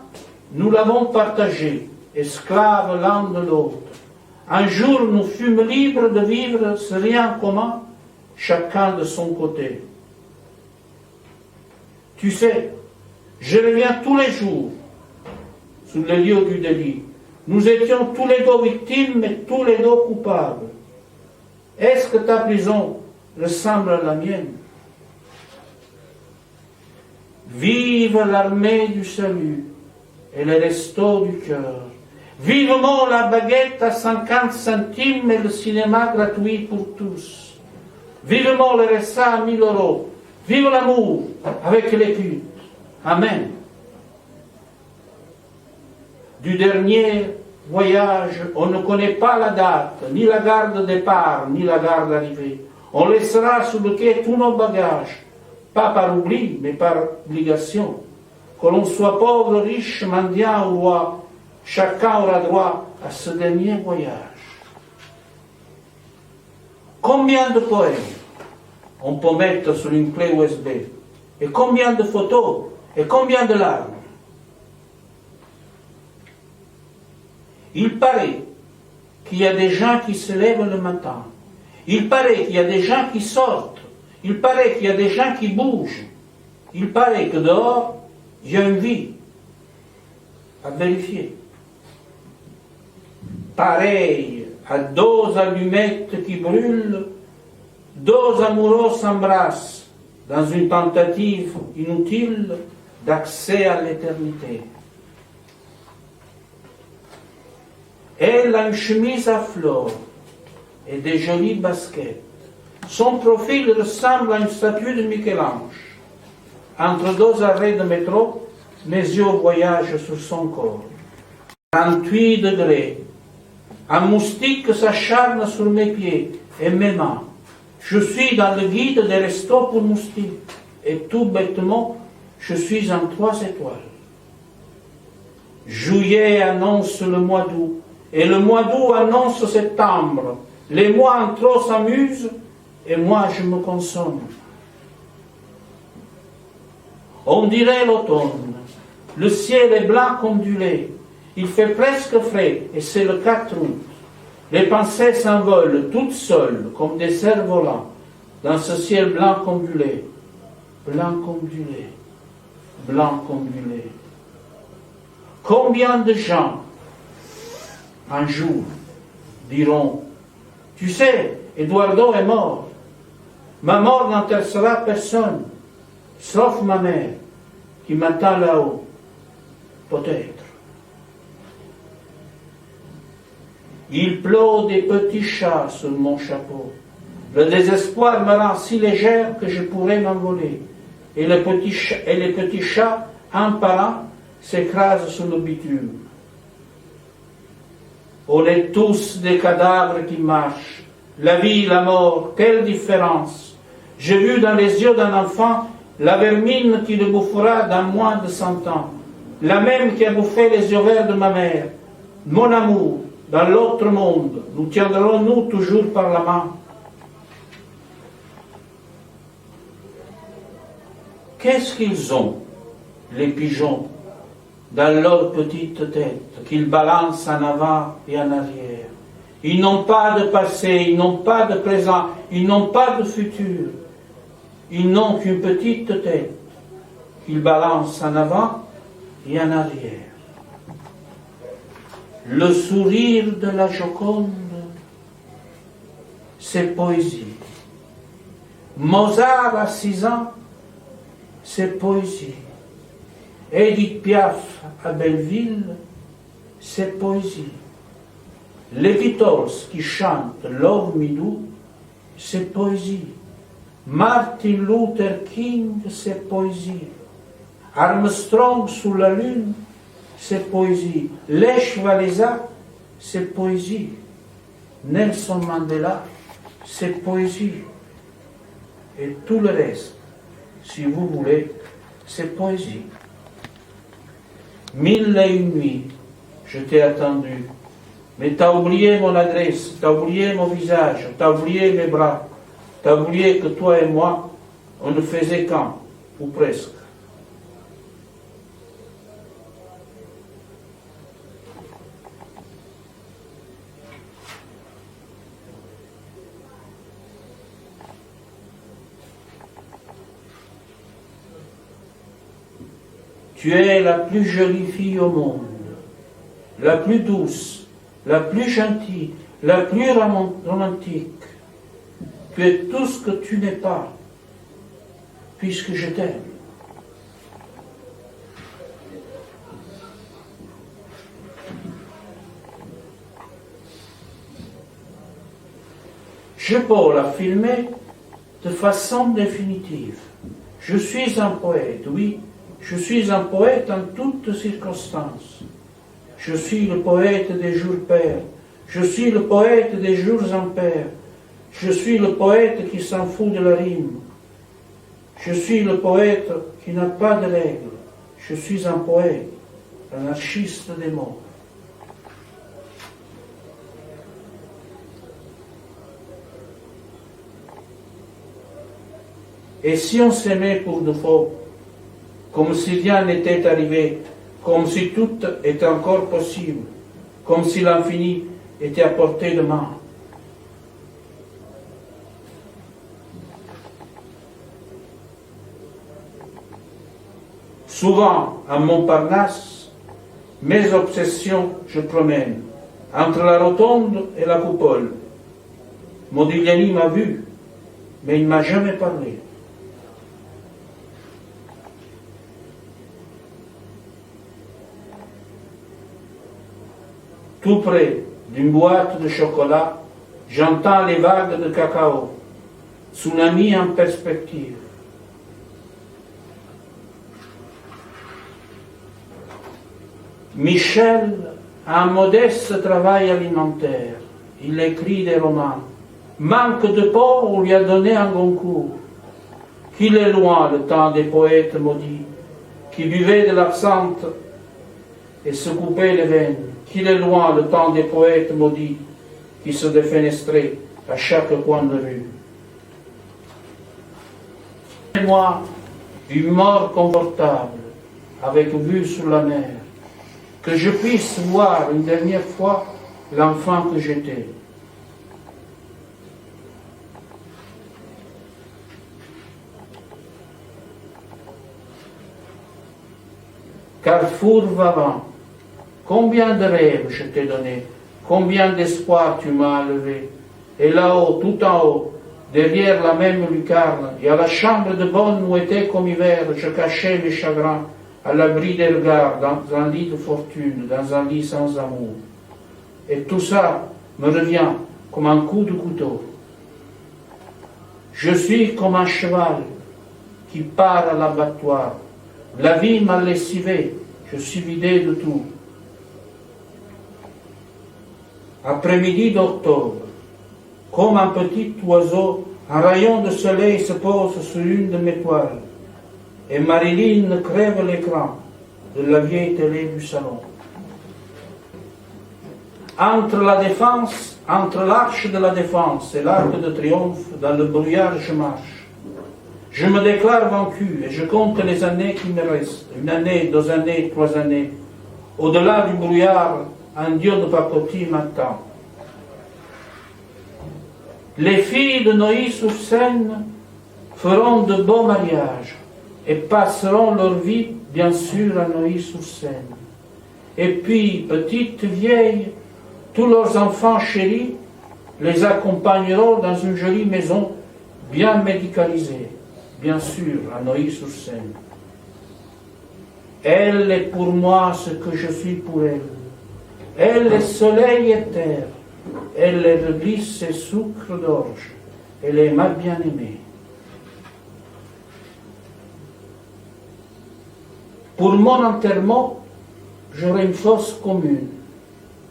nous l'avons partagé, esclaves l'un de l'autre. Un jour, nous fûmes libres de vivre ce rien en commun, chacun de son côté. Tu sais, je reviens tous les jours sur le lieu du délit. Nous étions tous les deux victimes, mais tous les deux coupables. Est-ce que ta prison ressemble à la mienne? Vive l'armée du salut et les restos du cœur. Vivement la baguette à 50 centimes et le cinéma gratuit pour tous. Vivement le RSA à 1000 €. Vive l'amour avec les putes. Amen. Du dernier voyage, on ne connaît pas la date, ni la gare de départ, ni la gare d'arrivée. On laissera sur le quai tous nos bagages, pas par oubli, mais par obligation. Que l'on soit pauvre, riche, mendiant ou roi, chacun aura droit à ce dernier voyage. Combien de poèmes on peut mettre sur une clé USB? Et combien de photos? Et combien de larmes? Il paraît qu'il y a des gens qui se lèvent le matin. Il paraît qu'il y a des gens qui sortent. Il paraît qu'il y a des gens qui bougent. Il paraît que dehors, il y a une vie à vérifier. Pareil à deux allumettes qui brûlent, deux amoureux s'embrassent dans une tentative inutile d'accès à l'éternité. Elle a une chemise à fleurs et des jolies baskets. Son profil ressemble à une statue de Michel-Ange. Entre deux arrêts de métro, mes yeux voyagent sur son corps. 38 degrés. Un moustique s'acharne sur mes pieds et mes mains. Je suis dans le guide des restos pour moustiques. Et tout bêtement, je suis en 3 étoiles. Juillet annonce le mois d'août. Et le mois d'août annonce septembre. Les mois en trop s'amusent et moi je me consomme. On dirait l'automne. Le ciel est blanc comme du lait. Il fait presque frais et c'est le 4 août. Les pensées s'envolent toutes seules comme des cerfs-volants dans ce ciel blanc comme du lait. Blanc comme du lait. Blanc comme du lait. Combien de gens un jour diront: tu sais, Eduardo est mort. Ma mort n'intéressera personne, sauf ma mère, qui m'attend là-haut. Peut-être. Il pleut des petits chats sur mon chapeau. Le désespoir me rend si légère que je pourrais m'envoler. Et les petits chats, un par un, s'écrasent sur le bitume. On est tous des cadavres qui marchent. La vie, la mort, quelle différence! J'ai vu dans les yeux d'un enfant la vermine qui le bouffera dans moins de 100 ans. La même qui a bouffé les yeux verts de ma mère. Mon amour, dans l'autre monde, nous tiendrons-nous toujours par la main? Qu'est-ce qu'ils ont, les pigeons, dans leur petite tête, qu'ils balancent en avant et en arrière? Ils n'ont pas de passé, ils n'ont pas de présent, ils n'ont pas de futur. Ils n'ont qu'une petite tête qu'ils balancent en avant et en arrière. Le sourire de la Joconde, c'est poésie. Mozart à 6 ans, c'est poésie. Edith Piaf à Belleville, c'est poésie. Les Beatles qui chantent Love Me Do, c'est poésie. Martin Luther King, c'est poésie. Armstrong sous la lune, c'est poésie. Lech Walesa, c'est poésie. Nelson Mandela, c'est poésie. Et tout le reste, si vous voulez, c'est poésie. 1001 nuits, je t'ai attendu. Mais t'as oublié mon adresse, t'as oublié mon visage, t'as oublié mes bras, t'as oublié que toi et moi, on ne faisait qu'un, ou presque. Tu es la plus jolie fille au monde, la plus douce, la plus gentille, la plus romantique. Tu es tout ce que tu n'es pas, puisque je t'aime. Je peux la filmer de façon définitive. Je suis un poète, oui. Je suis un poète en toutes circonstances. Je suis le poète des jours pairs. Je suis le poète des jours impairs. Je suis le poète qui s'en fout de la rime. Je suis le poète qui n'a pas de règles. Je suis un poète, anarchiste des mots. Et si on s'aimait pour de faux, comme si rien n'était arrivé, comme si tout était encore possible, comme si l'infini était à portée de main. Souvent, à Montparnasse, mes obsessions je promène, entre la rotonde et la coupole. Modigliani m'a vu, mais il ne m'a jamais parlé. Tout près d'une boîte de chocolat, j'entends les vagues de cacao, tsunami en perspective. Michel a un modeste travail alimentaire. Il écrit des romans. Manque de peau, on lui a donné un Goncourt. Qu'il est loin le temps des poètes maudits, qui buvaient de l'absinthe et se coupaient les veines. Qu'il est loin le temps des poètes maudits qui se défenestraient à chaque coin de rue. Et moi, une mort confortable, avec vue sur la mer, que je puisse voir une dernière fois l'enfant que j'étais. Carrefour Vavant, combien de rêves je t'ai donné, combien d'espoir tu m'as levé. Et là-haut, tout en haut, derrière la même lucarne, et à la chambre de bonne où était comme hiver, je cachais mes chagrins, à l'abri des regards, dans un lit de fortune, dans un lit sans amour. Et tout ça me revient comme un coup de couteau. Je suis comme un cheval qui part à l'abattoir. La vie m'a lessivé, je suis vidé de tout. Après-midi d'octobre, comme un petit oiseau, un rayon de soleil se pose sur une de mes toiles, et Marilyn crève l'écran de la vieille télé du salon. Entre la défense, entre l'arche de la défense et l'arc de triomphe, dans le brouillard je marche. Je me déclare vaincu et je compte les années qui me restent. 1 année, 2 années, 3 années. Au-delà du brouillard, un dieu de pacotille m'attend. Les filles de Neuilly-sur-Seine feront de beaux mariages et passeront leur vie, bien sûr, à Neuilly-sur-Seine. Et puis, petites, vieilles, tous leurs enfants chéris les accompagneront dans une jolie maison bien médicalisée, bien sûr, à Neuilly-sur-Seine. Elle est pour moi ce que je suis pour elle. Elle est soleil et terre, elle glisse ses sucres d'orge. Elle est ma bien-aimée. Pour mon enterrement, j'aurai une fosse commune.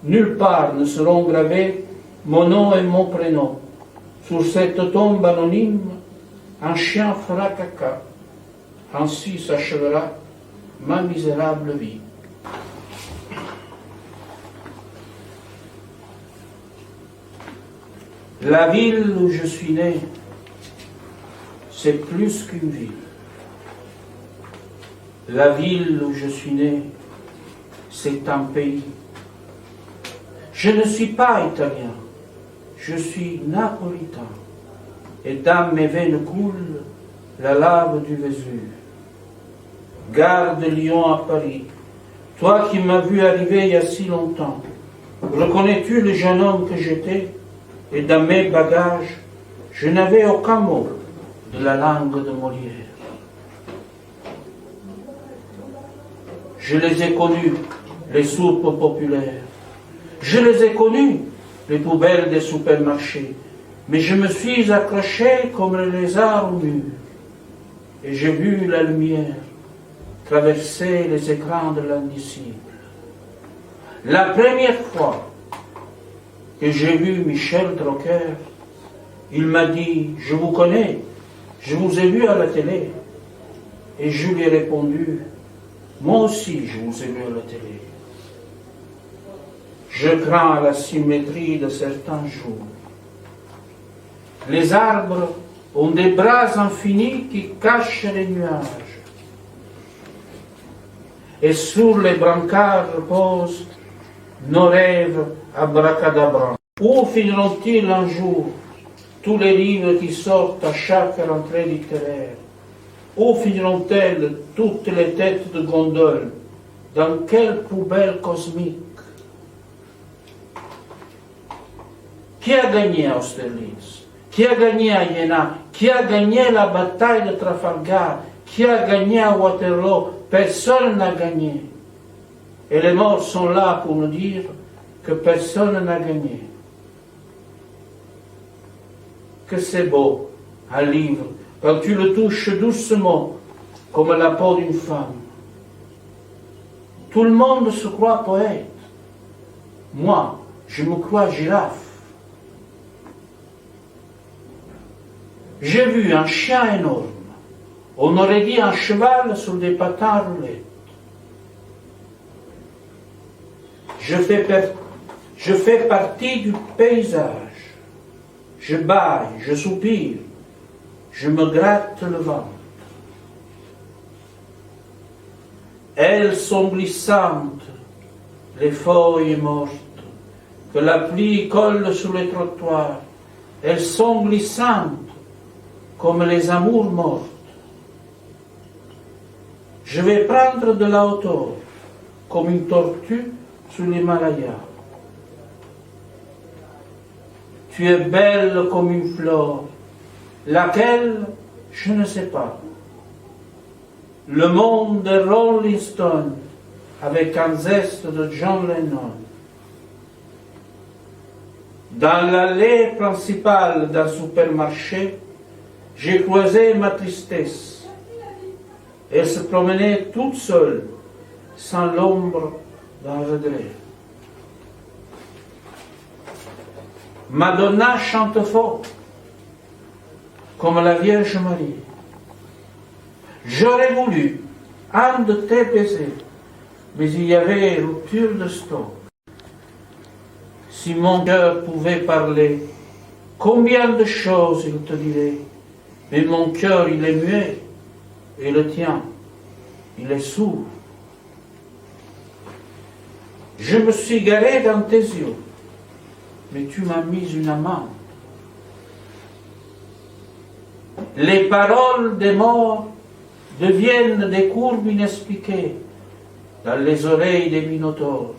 Nulle part ne seront gravés mon nom et mon prénom. Sur cette tombe anonyme, un chien fera caca. Ainsi s'achèvera ma misérable vie. La ville où je suis né, c'est plus qu'une ville. La ville où je suis né, c'est un pays. Je ne suis pas italien, je suis napolitain. Et dans mes veines coule la lave du Vésuve. Gare de Lyon à Paris, toi qui m'as vu arriver il y a si longtemps, reconnais-tu le jeune homme que j'étais? Et dans mes bagages, je n'avais aucun mot de la langue de Molière. Je les ai connus, les soupes populaires. Je les ai connus, les poubelles des supermarchés. Mais je me suis accroché comme le lézard au mur. Et j'ai vu la lumière traverser les écrans de l'indicible. La première fois que j'ai vu Michel Drucker, il m'a dit « Je vous connais, je vous ai vu à la télé. » Et je lui ai répondu « Moi aussi, je vous ai vu à la télé. » Je crains la symétrie de certains jours. Les arbres ont des bras infinis qui cachent les nuages. Et sur les brancards reposent nos rêves abracadabrants. Où finiront-ils un jour tous les livres qui sortent à chaque rentrée littéraire? Où finiront-elles toutes les têtes de gondole? Dans quelle poubelle cosmique? Qui a gagné à Austerlitz? Qui a gagné à Iéna? Qui a gagné la bataille de Trafalgar? Qui a gagné à Waterloo? Personne n'a gagné. Et les morts sont là pour nous dire que personne n'a gagné. Que c'est beau, un livre, quand tu le touches doucement, comme la peau d'une femme. Tout le monde se croit poète. Moi, je me crois girafe. J'ai vu un chien énorme. On aurait dit un cheval sur des patins roulés. Je fais partie du paysage. Je bâille, je soupire, je me gratte le ventre. Elles sont glissantes, les feuilles mortes, que la pluie colle sur les trottoirs. Elles sont glissantes, comme les amours mortes. Je vais prendre de la hauteur, comme une tortue sur l'Himalaya. Tu es belle comme une fleur, laquelle, je ne sais pas. Le monde de Rolling Stone, avec un zeste de John Lennon. Dans l'allée principale d'un supermarché, j'ai croisé ma tristesse. Elle se promenait toute seule, sans l'ombre d'un regret. Madonna chante fort, comme la Vierge Marie. J'aurais voulu un de tes baisers, mais il y avait rupture de stock. Si mon cœur pouvait parler, combien de choses il te dirait, mais mon cœur il est muet, et le tien, il est sourd. Je me suis garé dans tes yeux, mais tu m'as mis une amende. Les paroles des morts deviennent des courbes inexpliquées dans les oreilles des minotaures.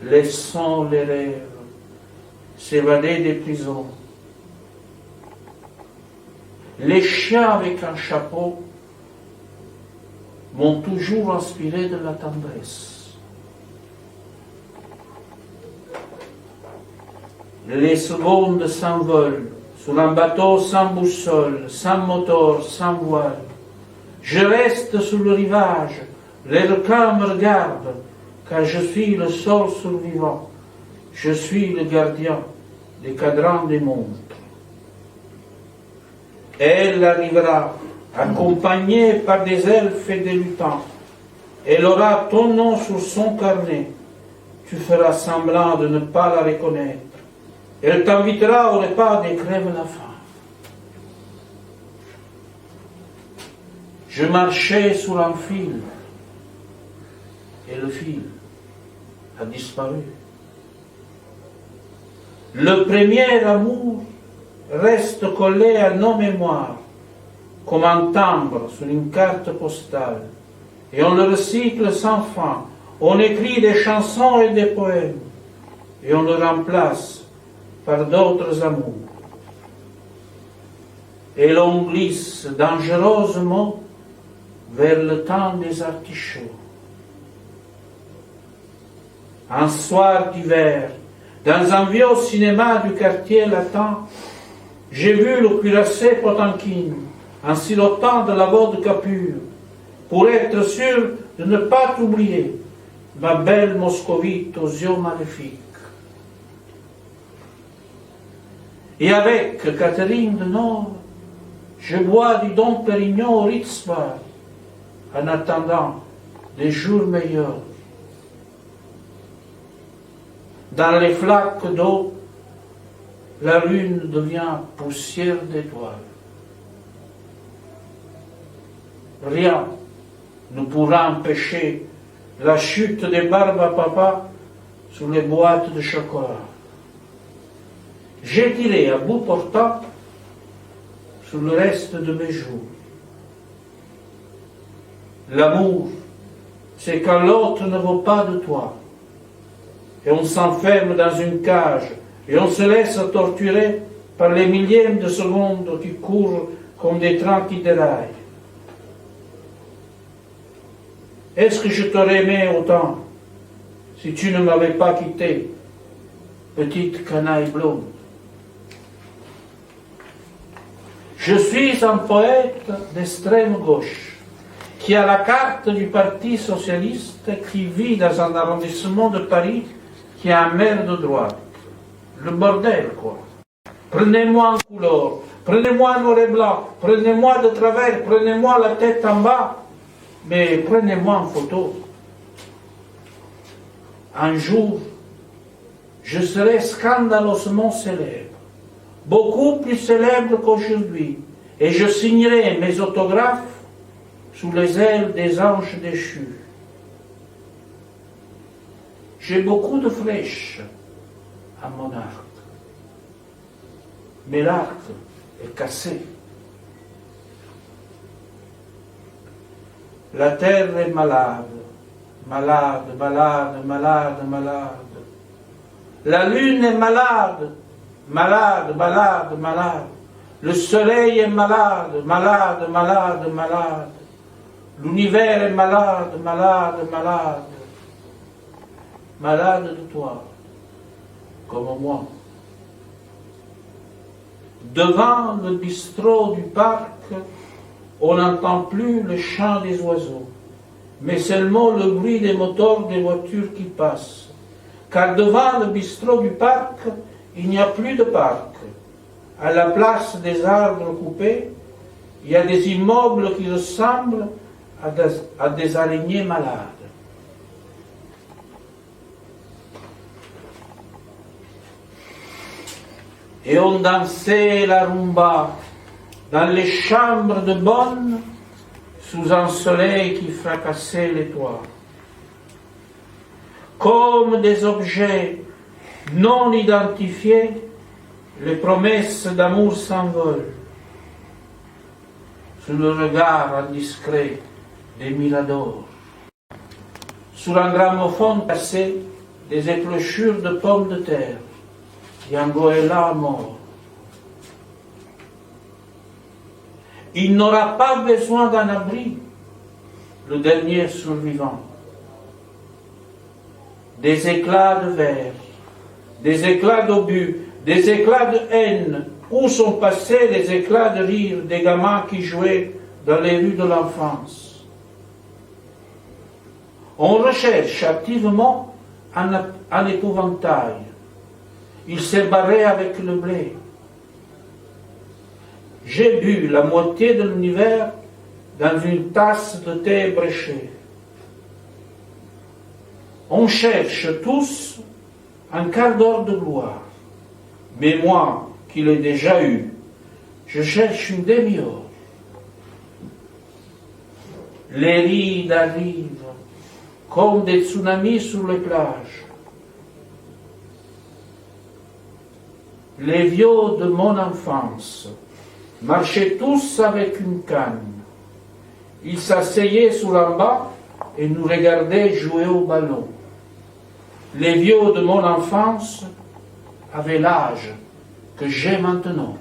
Laissons les rêves s'évader des prisons. Les chiens avec un chapeau m'ont toujours inspiré de la tendresse. Les secondes s'envolent sur un bateau sans boussole, sans moteur, sans voile. Je reste sur le rivage, les requins me regardent, car je suis le seul survivant. Je suis le gardien des cadrans des montres. Elle arrivera, accompagnée par des elfes et des lutins. Elle aura ton nom sur son carnet. Tu feras semblant de ne pas la reconnaître. Elle t'invitera au repas des crèves la faim. Je marchais sur un fil, et le fil a disparu. Le premier amour reste collé à nos mémoires, comme un timbre sur une carte postale, et on le recycle sans fin. On écrit des chansons et des poèmes, et on le remplace par d'autres amours. Et l'on glisse dangereusement vers le temps des artichauts. Un soir d'hiver, dans un vieux cinéma du quartier latin, j'ai vu le cuirassé Potemkin en sirotant de la vodka pure, pour être sûr de ne pas t'oublier, ma belle moscovite aux yeux maléfiques. Et avec Catherine de Nord, je bois du Dom Pérignon au Ritzbar, en attendant des jours meilleurs. Dans les flaques d'eau, la lune devient poussière d'étoiles. Rien ne pourra empêcher la chute des barbes à papa sur les boîtes de chocolat. J'ai tiré à bout portant sur le reste de mes jours. L'amour, c'est quand l'autre ne vaut pas de toi. Et on s'enferme dans une cage et on se laisse torturer par les millièmes de secondes qui courent comme des trains qui déraillent. Est-ce que je t'aurais aimé autant si tu ne m'avais pas quitté, petite canaille blonde? Je suis un poète d'extrême gauche, qui a la carte du Parti socialiste, qui vit dans un arrondissement de Paris qui a un maire de droite. Le bordel, quoi. Prenez-moi en couleur, prenez-moi en noir et blanc, prenez-moi de travers, prenez-moi la tête en bas, mais prenez-moi en photo. Un jour, je serai scandaleusement célèbre, beaucoup plus célèbre qu'aujourd'hui, et je signerai mes autographes sous les ailes des anges déchus. J'ai beaucoup de flèches à mon arc, mais l'arc est cassé. La terre est malade, malade, malade, malade, malade. La lune est malade, malade, malade, malade. Le soleil est malade, malade, malade, malade. L'univers est malade, malade, malade. Malade de toi, comme moi. Devant le bistrot du parc, on n'entend plus le chant des oiseaux, mais seulement le bruit des moteurs des voitures qui passent. Car devant le bistrot du parc, il n'y a plus de parc. À la place des arbres coupés, il y a des immeubles qui ressemblent à des araignées malades. Et on dansait la rumba dans les chambres de bonne sous un soleil qui fracassait les toits. Comme des objets non identifiés, les promesses d'amour s'envolent sous le regard indiscret des miradors. Sur un gramophone cassé, des épluchures de pommes de terre. Yangoela mort. Il n'aura pas besoin d'un abri, le dernier survivant. Des éclats de verre, des éclats d'obus, des éclats de haine. Où sont passés les éclats de rire des gamins qui jouaient dans les rues de l'enfance? On recherche activement un épouvantail. Il s'est barré avec le blé. J'ai bu la moitié de l'univers dans une tasse de thé bréché. On cherche tous un quart d'heure de gloire. Mais moi, qui l'ai déjà eu, je cherche une demi-heure. Les rides arrivent comme des tsunamis sur les plages. Les vieux de mon enfance marchaient tous avec une canne. Ils s'asseyaient sur un banc et nous regardaient jouer au ballon. Les vieux de mon enfance avaient l'âge que j'ai maintenant.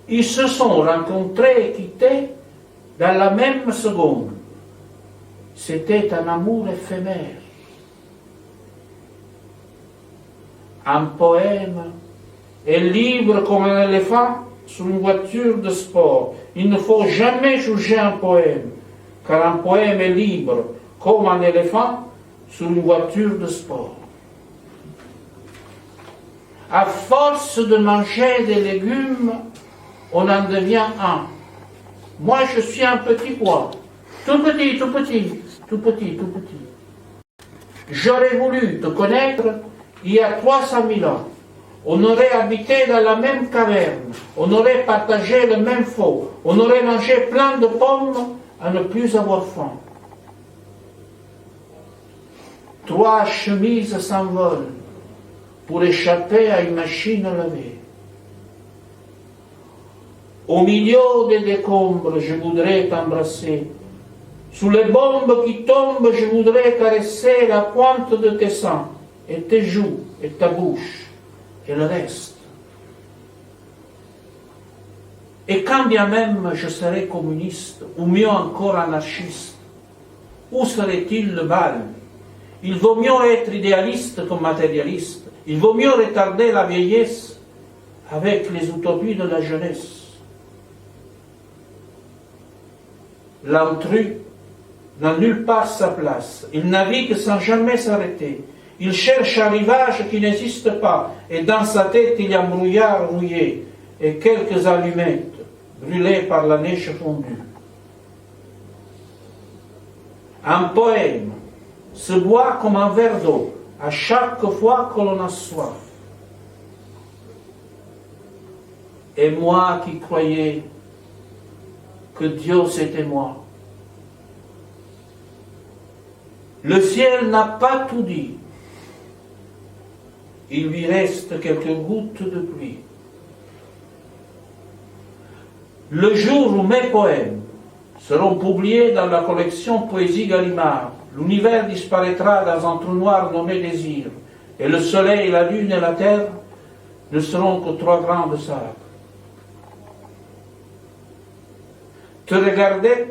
Ils se sont rencontrés et quittés dans la même seconde. C'était un amour éphémère. Un poème est libre comme un éléphant sur une voiture de sport. Il ne faut jamais juger un poème, car un poème est libre comme un éléphant sur une voiture de sport. À force de manger des légumes, on en devient un. Moi, je suis un petit pois, tout petit, tout petit, tout petit, tout petit. J'aurais voulu te connaître il y a 300 000 ans. On aurait habité dans la même caverne, on aurait partagé le même feu, on aurait mangé plein de pommes à ne plus avoir faim. 3 chemises s'envolent pour échapper à une machine à laver. Au milieu des décombres, je voudrais t'embrasser. Sous les bombes qui tombent, je voudrais caresser la pointe de tes seins, et tes joues, et ta bouche, et le reste. Et quand bien même je serais communiste, ou mieux encore anarchiste, où serait-il le mal? Il vaut mieux être idéaliste que matérialiste. Il vaut mieux retarder la vieillesse avec les utopies de la jeunesse. L'intrus n'a nulle part sa place. Il navigue sans jamais s'arrêter. Il cherche un rivage qui n'existe pas, et dans sa tête il y a un brouillard rouillé et quelques allumettes brûlées par la neige fondue. Un poème se boit comme un verre d'eau à chaque fois que l'on a soif. Et moi qui croyais que Dieu c'était moi. Le ciel n'a pas tout dit. Il lui reste quelques gouttes de pluie. Le jour où mes poèmes seront publiés dans la collection Poésie Gallimard, l'univers disparaîtra dans un trou noir nommé désir, et le soleil, la lune et la terre ne seront que 3 grains de sable. Te regarder,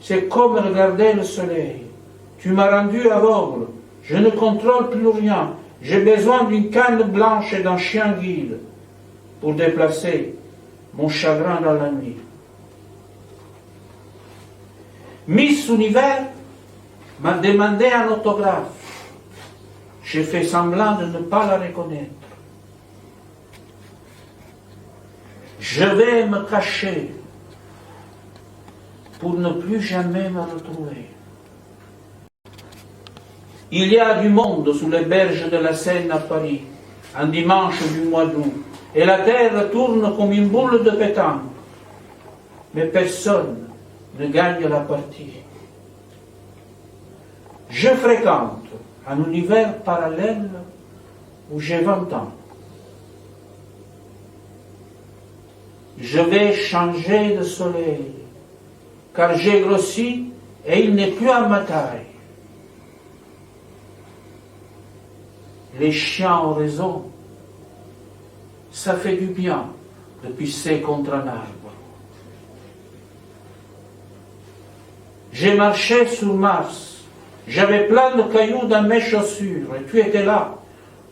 c'est comme regarder le soleil. Tu m'as rendu aveugle, je ne contrôle plus rien. J'ai besoin d'une canne blanche et d'un chien guide pour déplacer mon chagrin dans la nuit. Miss Univers m'a demandé un autographe. J'ai fait semblant de ne pas la reconnaître. Je vais me cacher pour ne plus jamais me retrouver. Il y a du monde sous les berges de la Seine à Paris, un dimanche du mois d'août, et la terre tourne comme une boule de pétanque. Mais personne ne gagne la partie. Je fréquente un univers parallèle où j'ai 20 ans. Je vais changer de soleil, car j'ai grossi et il n'est plus à ma taille. Les chiens ont raison, ça fait du bien de pisser contre un arbre. J'ai marché sur Mars, j'avais plein de cailloux dans mes chaussures, et tu étais là,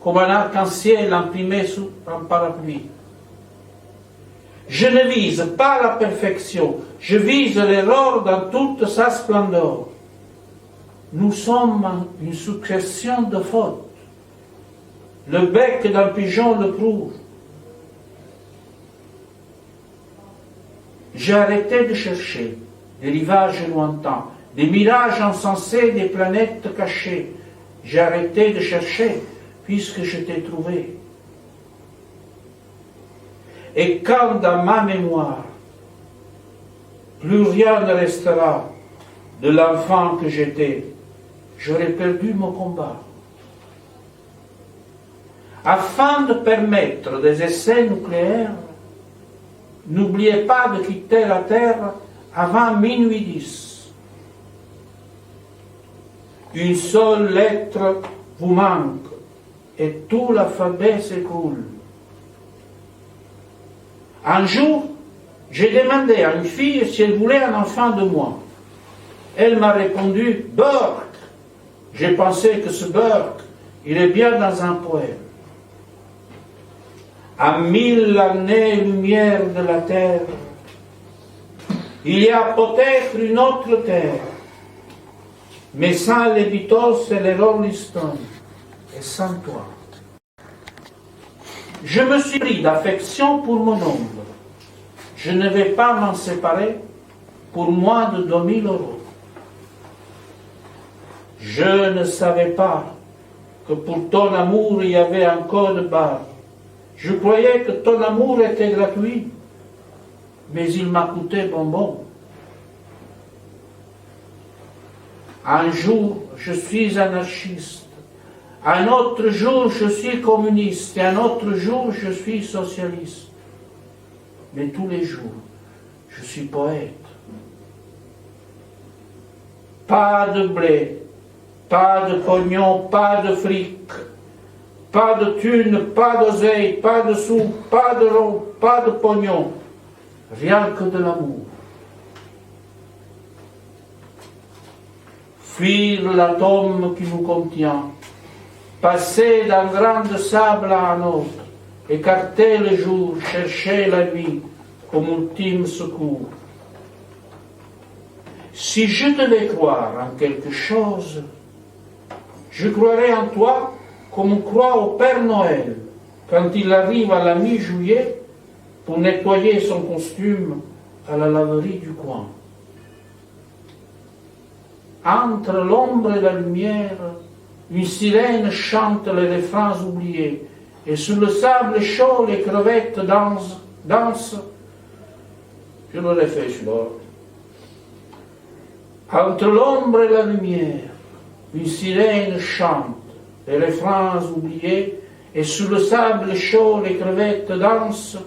comme un arc-en-ciel imprimé sous un parapluie. Je ne vise pas la perfection, je vise l'erreur dans toute sa splendeur. Nous sommes une succession de fautes. Le bec d'un pigeon le prouve. J'ai arrêté de chercher des rivages lointains, des mirages insensés, des planètes cachées. J'ai arrêté de chercher puisque je t'ai trouvé. Et quand dans ma mémoire, plus rien ne restera de l'enfant que j'étais, j'aurais perdu mon combat. Afin de permettre des essais nucléaires, n'oubliez pas de quitter la Terre avant minuit 10. Une seule lettre vous manque et tout l'alphabet s'écroule. Un jour, j'ai demandé à une fille si elle voulait un enfant de moi. Elle m'a répondu « Burke ». J'ai pensé que ce Burke, il est bien dans un poème. À 1000 années-lumière de la Terre, il y a peut-être une autre Terre, mais sans les Beatles et les Rolling Stones, et sans toi. Je me suis pris d'affection pour mon ombre. Je ne vais pas m'en séparer pour moins de 2000 €. Je ne savais pas que pour ton amour il y avait un code barre. Je croyais que ton amour était gratuit, mais il m'a coûté bonbon. Un jour, je suis anarchiste. Un autre jour, je suis communiste. Et un autre jour, je suis socialiste. Mais tous les jours, je suis poète. Pas de blé, pas de pognon, pas de fric, pas de thunes, pas d'oseille, pas de sous, pas de rond, pas de pognon. Rien que de l'amour. Fuir l'atome qui nous contient, passer d'un grain de sable à un autre, écarter le jour, chercher la nuit comme ultime secours. Si je devais croire en quelque chose, je croirais en toi comme on croit au Père Noël quand il arrive à la mi-juillet pour nettoyer son costume à la laverie du coin. Entre l'ombre et la lumière, une sirène chante les refrains oubliés, et sur le sable chaud, les crevettes dansent. Je l'aurais fait celui-là. Entre l'ombre et la lumière, une sirène chante les refrains oubliés, et sur le sable chaud, les crevettes dansent,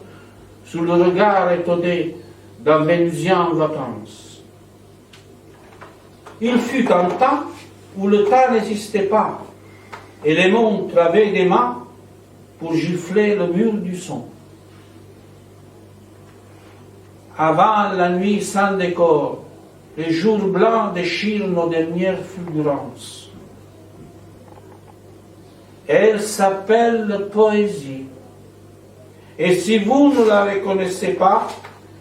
sous le regard étonné d'un Vénusien en vacances. Il fut un temps où le temps n'existait pas, et les montres avaient des mains pour gifler le mur du son. Avant la nuit sans décor, les jours blancs déchirent nos dernières fulgurances. Elle s'appelle poésie. Et si vous ne la reconnaissez pas,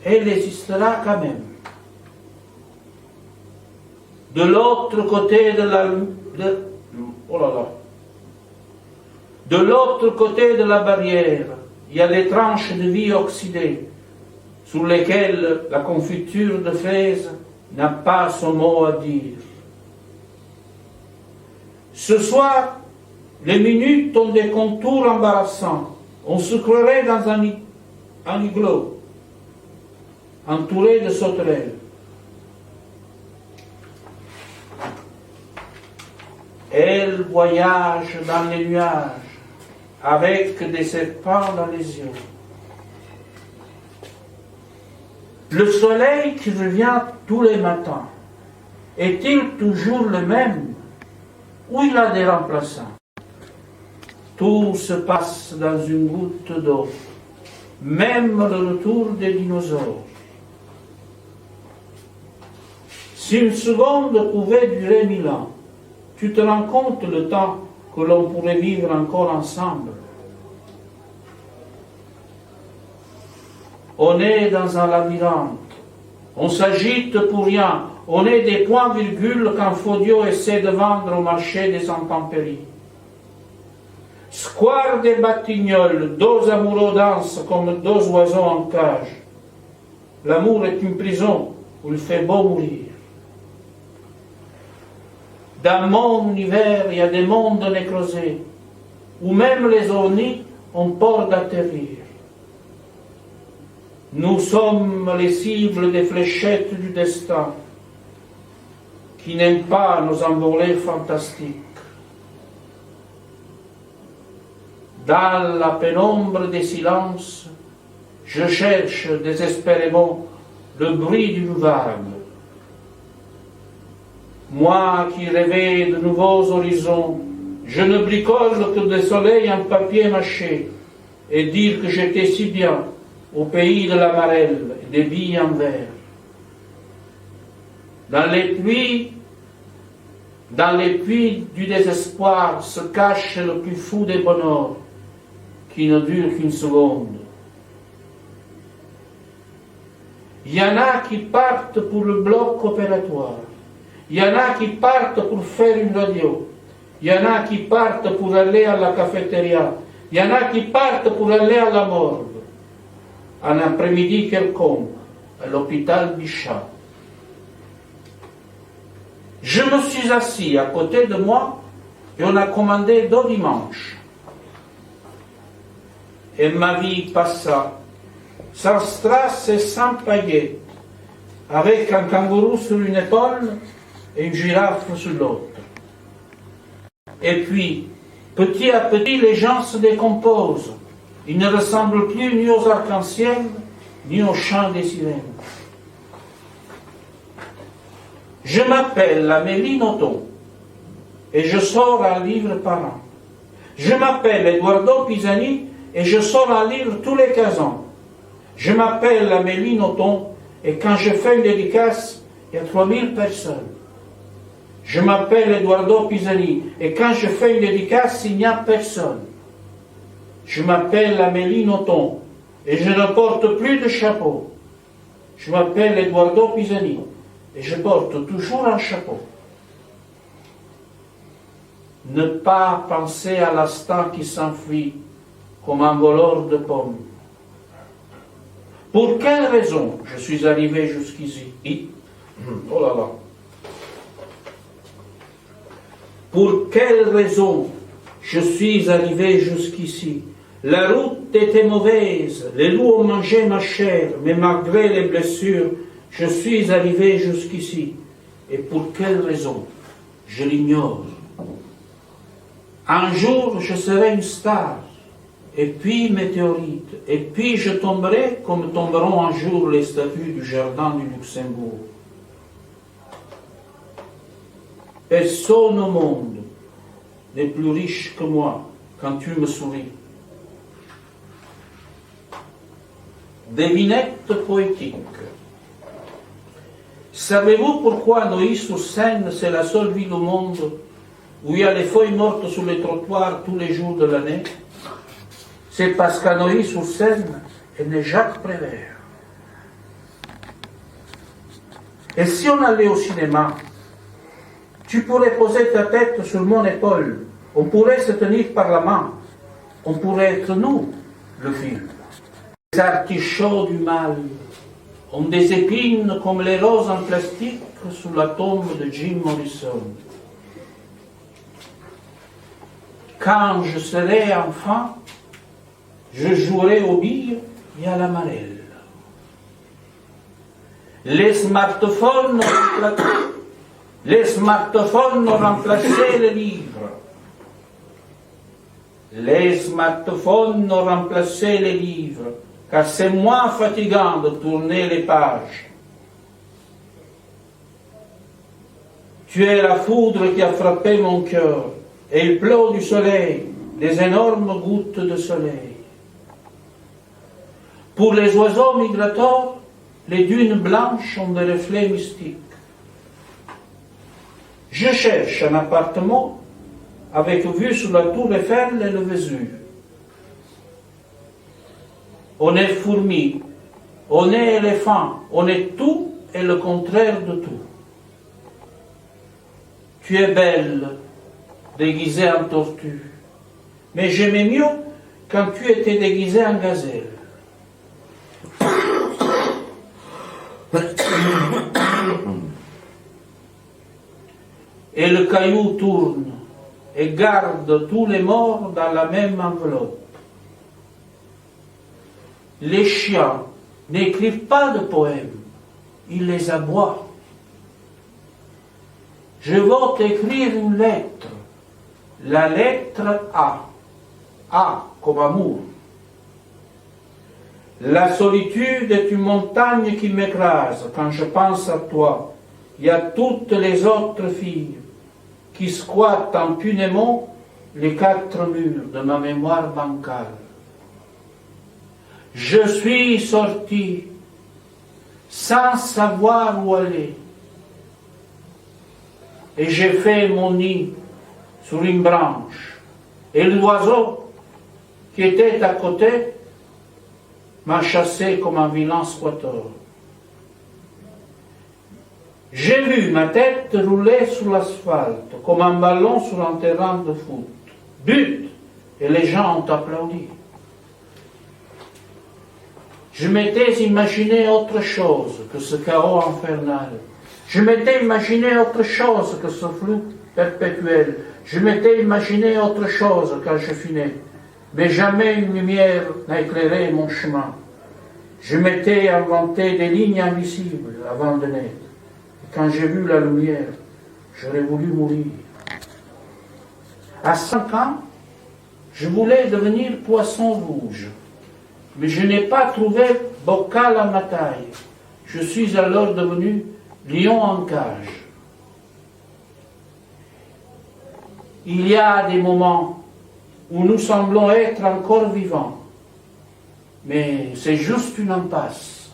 elle existera quand même. De l'autre côté de l'autre côté de la barrière, il y a des tranches de vie oxydées, sur lesquelles la confiture de fraises n'a pas son mot à dire. Ce soir, les minutes ont des contours embarrassants. On se croirait dans un igloo, entouré de sauterelles. Elle voyage dans les nuages, avec des serpents dans les yeux. Le soleil qui revient tous les matins, est-il toujours le même, ou il a des remplaçants? Tout se passe dans une goutte d'eau, même le retour des dinosaures. Si une seconde pouvait durer 1000 ans, tu te rends compte le temps que l'on pourrait vivre encore ensemble. On est dans un labyrinthe, on s'agite pour rien, on est des points-virgules qu'un Faudio essaie de vendre au marché des intempéries. Square des Batignolles, deux amoureux dansent comme deux oiseaux en cage. L'amour est une prison où il fait beau mourir. Dans mon univers, il y a des mondes nécrosés, où même les ovnis ont peur d'atterrir. Nous sommes les cibles des fléchettes du destin, qui n'aiment pas nos envolées fantastiques. Dans la pénombre des silences, je cherche désespérément le bruit d'une vague. Moi qui rêvais de nouveaux horizons, je ne bricole que des soleils en papier mâché et dire que j'étais si bien au pays de la marelle et des billes en verre. Dans les puits du désespoir se cache le plus fou des bonheurs qui ne dure qu'une seconde. Il y en a qui partent pour le bloc opératoire. Il y en a qui partent pour faire une radio. Il y en a qui partent pour aller à la cafétéria. Il y en a qui partent pour aller à la morgue. Un après-midi quelconque, à l'hôpital Bichat. Je me suis assis à côté de moi et on a commandé 2 dimanches. Et ma vie passa sans strass et sans paillettes, avec un kangourou sur une épaule et une girafe sur l'autre. Et puis, petit à petit, les gens se décomposent. Ils ne ressemblent plus ni aux arcs-en-ciel, ni aux chants des sirènes. Je m'appelle Amélie Nothomb et je sors un livre par an. Je m'appelle Eduardo Pisani et je sors un livre tous les 15 ans. Je m'appelle Amélie Nothomb et quand je fais une dédicace, il y a 3000 personnes. Je m'appelle Eduardo Pisani et quand je fais une dédicace, il n'y a personne. Je m'appelle Amélie Nothomb et je ne porte plus de chapeau. Je m'appelle Eduardo Pisani et je porte toujours un chapeau. Ne pas penser à l'instant qui s'enfuit comme un voleur de pommes. Pour quelle raison je suis arrivé jusqu'ici? Oh là là. Pour quelle raison je suis arrivé jusqu'ici? La route était mauvaise, les loups ont mangé ma chair, mais malgré les blessures, je suis arrivé jusqu'ici. Et pour quelle raison? Je l'ignore. Un jour, je serai une star, et puis météorite, et puis je tomberai comme tomberont un jour les statues du jardin du Luxembourg. Personne au monde n'est plus riche que moi quand tu me souris. Devinette poétique. Savez-vous pourquoi Neuilly-sur-Seine, c'est la seule ville au monde où il y a les feuilles mortes sur les trottoirs tous les jours de l'année? C'est parce qu'à Neuilly-sur-Seine, elle n'est Jacques Prévert. Et si on allait au cinéma, tu pourrais poser ta tête sur mon épaule, on pourrait se tenir par la main, on pourrait être nous, le film. Les artichauts du mal ont des épines comme les roses en plastique sous la tombe de Jim Morrison. Quand je serai enfant, je jouerai aux billes et à la marelle. Les smartphones ont remplacé les livres. Les smartphones ont remplacé les livres, car c'est moins fatigant de tourner les pages. Tu es la foudre qui a frappé mon cœur, et il pleut du soleil, des énormes gouttes de soleil. Pour les oiseaux migrateurs, les dunes blanches ont des reflets mystiques. Je cherche un appartement avec vue sur la tour Eiffel et le Vésuve. On est fourmi, on est éléphant, on est tout et le contraire de tout. Tu es belle, déguisée en tortue, mais j'aimais mieux quand tu étais déguisée en gazelle. Et le caillou tourne et garde tous les morts dans la même enveloppe. Les chiens n'écrivent pas de poèmes, ils les aboient. Je vais t'écrire une lettre, la lettre A. A comme amour. La solitude est une montagne qui m'écrase quand je pense à toi. Il y a toutes les autres filles qui squattent impunément les 4 murs de ma mémoire bancale. Je suis sorti sans savoir où aller. Et j'ai fait mon nid sur une branche. Et l'oiseau qui était à côté m'a chassé comme un vilain squatteur. J'ai vu ma tête rouler sur l'asphalte comme un ballon sur un terrain de foot. But! Et les gens ont applaudi. Je m'étais imaginé autre chose que ce chaos infernal. Je m'étais imaginé autre chose que ce flou perpétuel. Je m'étais imaginé autre chose quand je fus né. Mais jamais une lumière n'a éclairé mon chemin. Je m'étais inventé des lignes invisibles avant de naître. Et quand j'ai vu la lumière, j'aurais voulu mourir. À 5 ans, je voulais devenir poisson rouge. Mais je n'ai pas trouvé bocal à ma taille. Je suis alors devenu lion en cage. Il y a des moments où nous semblons être encore vivants, mais c'est juste une impasse.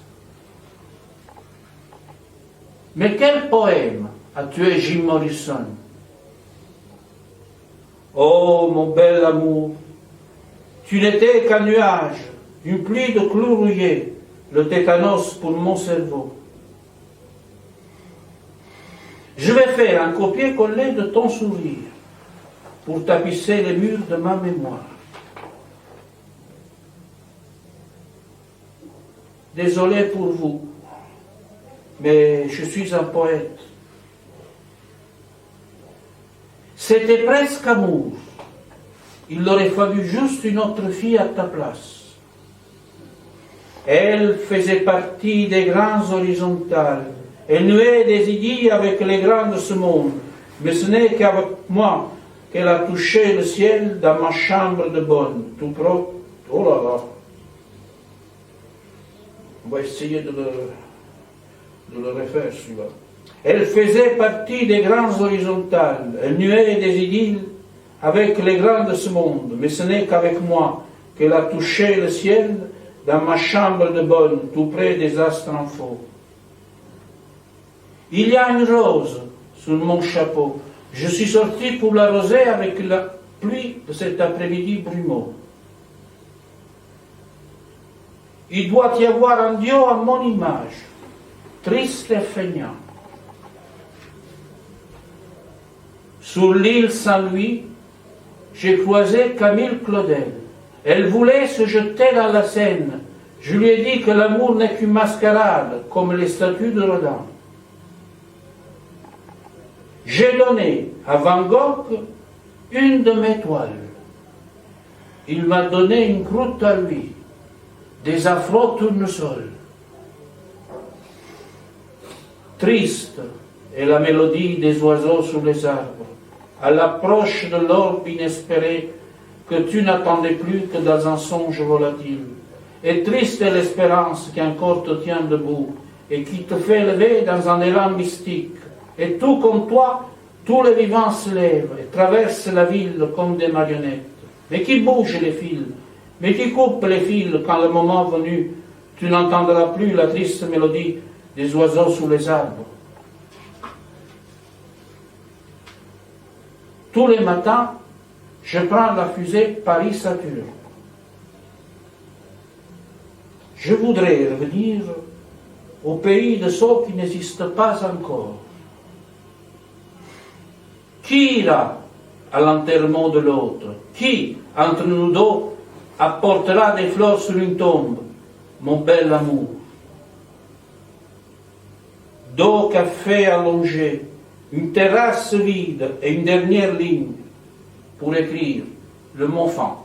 Mais quel poème a tué Jim Morrison? Oh, mon bel amour, tu n'étais qu'un nuage, une pluie de clous rouillés, le tétanos pour mon cerveau. Je vais faire un copier-coller de ton sourire pour tapisser les murs de ma mémoire. Désolé pour vous, mais je suis un poète. C'était presque amour. Il aurait fallu juste une autre fille à ta place. Elle faisait partie des grands horizontales. Elle nuait des idées avec les grands de ce monde. Mais ce n'est qu'avec moi qu'elle a touché le ciel dans ma chambre de bonne, tout propre. Oh là là. On va essayer de le refaire, celui-là. Elle faisait partie des grands horizontales. Elle nuait des idylles avec les grands de ce monde. Mais ce n'est qu'avec moi qu'elle a touché le ciel dans ma chambre de bonne, tout près des astres en faux. Il y a une rose sur mon chapeau. Je suis sorti pour l'arroser avec la pluie de cet après-midi brumeau. Il doit y avoir un Dieu à mon image, triste et feignant. Sur l'île Saint-Louis, j'ai croisé Camille Claudel. Elle voulait se jeter dans la Seine. Je lui ai dit que l'amour n'est qu'une mascarade, comme les statues de Rodin. J'ai donné à Van Gogh une de mes toiles. Il m'a donné une croûte à lui, des afro tournesols. Triste est la mélodie des oiseaux sous les arbres, à l'approche de l'orbe inespéré que tu n'attendais plus que dans un songe volatile. Et triste est l'espérance qui encore te tient debout et qui te fait lever dans un élan mystique. Et tout comme toi, tous les vivants se lèvent et traversent la ville comme des marionnettes. Mais qui bouge les fils, mais qui coupe les fils quand le moment venu, tu n'entendras plus la triste mélodie des oiseaux sous les arbres. Tous les matins, je prends la fusée Paris-Saturne. Je voudrais revenir au pays de ceux qui n'existent pas encore. Qui ira à l'enterrement de l'autre? Qui, entre nous deux, apportera des fleurs sur une tombe, mon bel amour? Deux cafés allongés, une terrasse vide et une dernière ligne pour écrire le mot fin.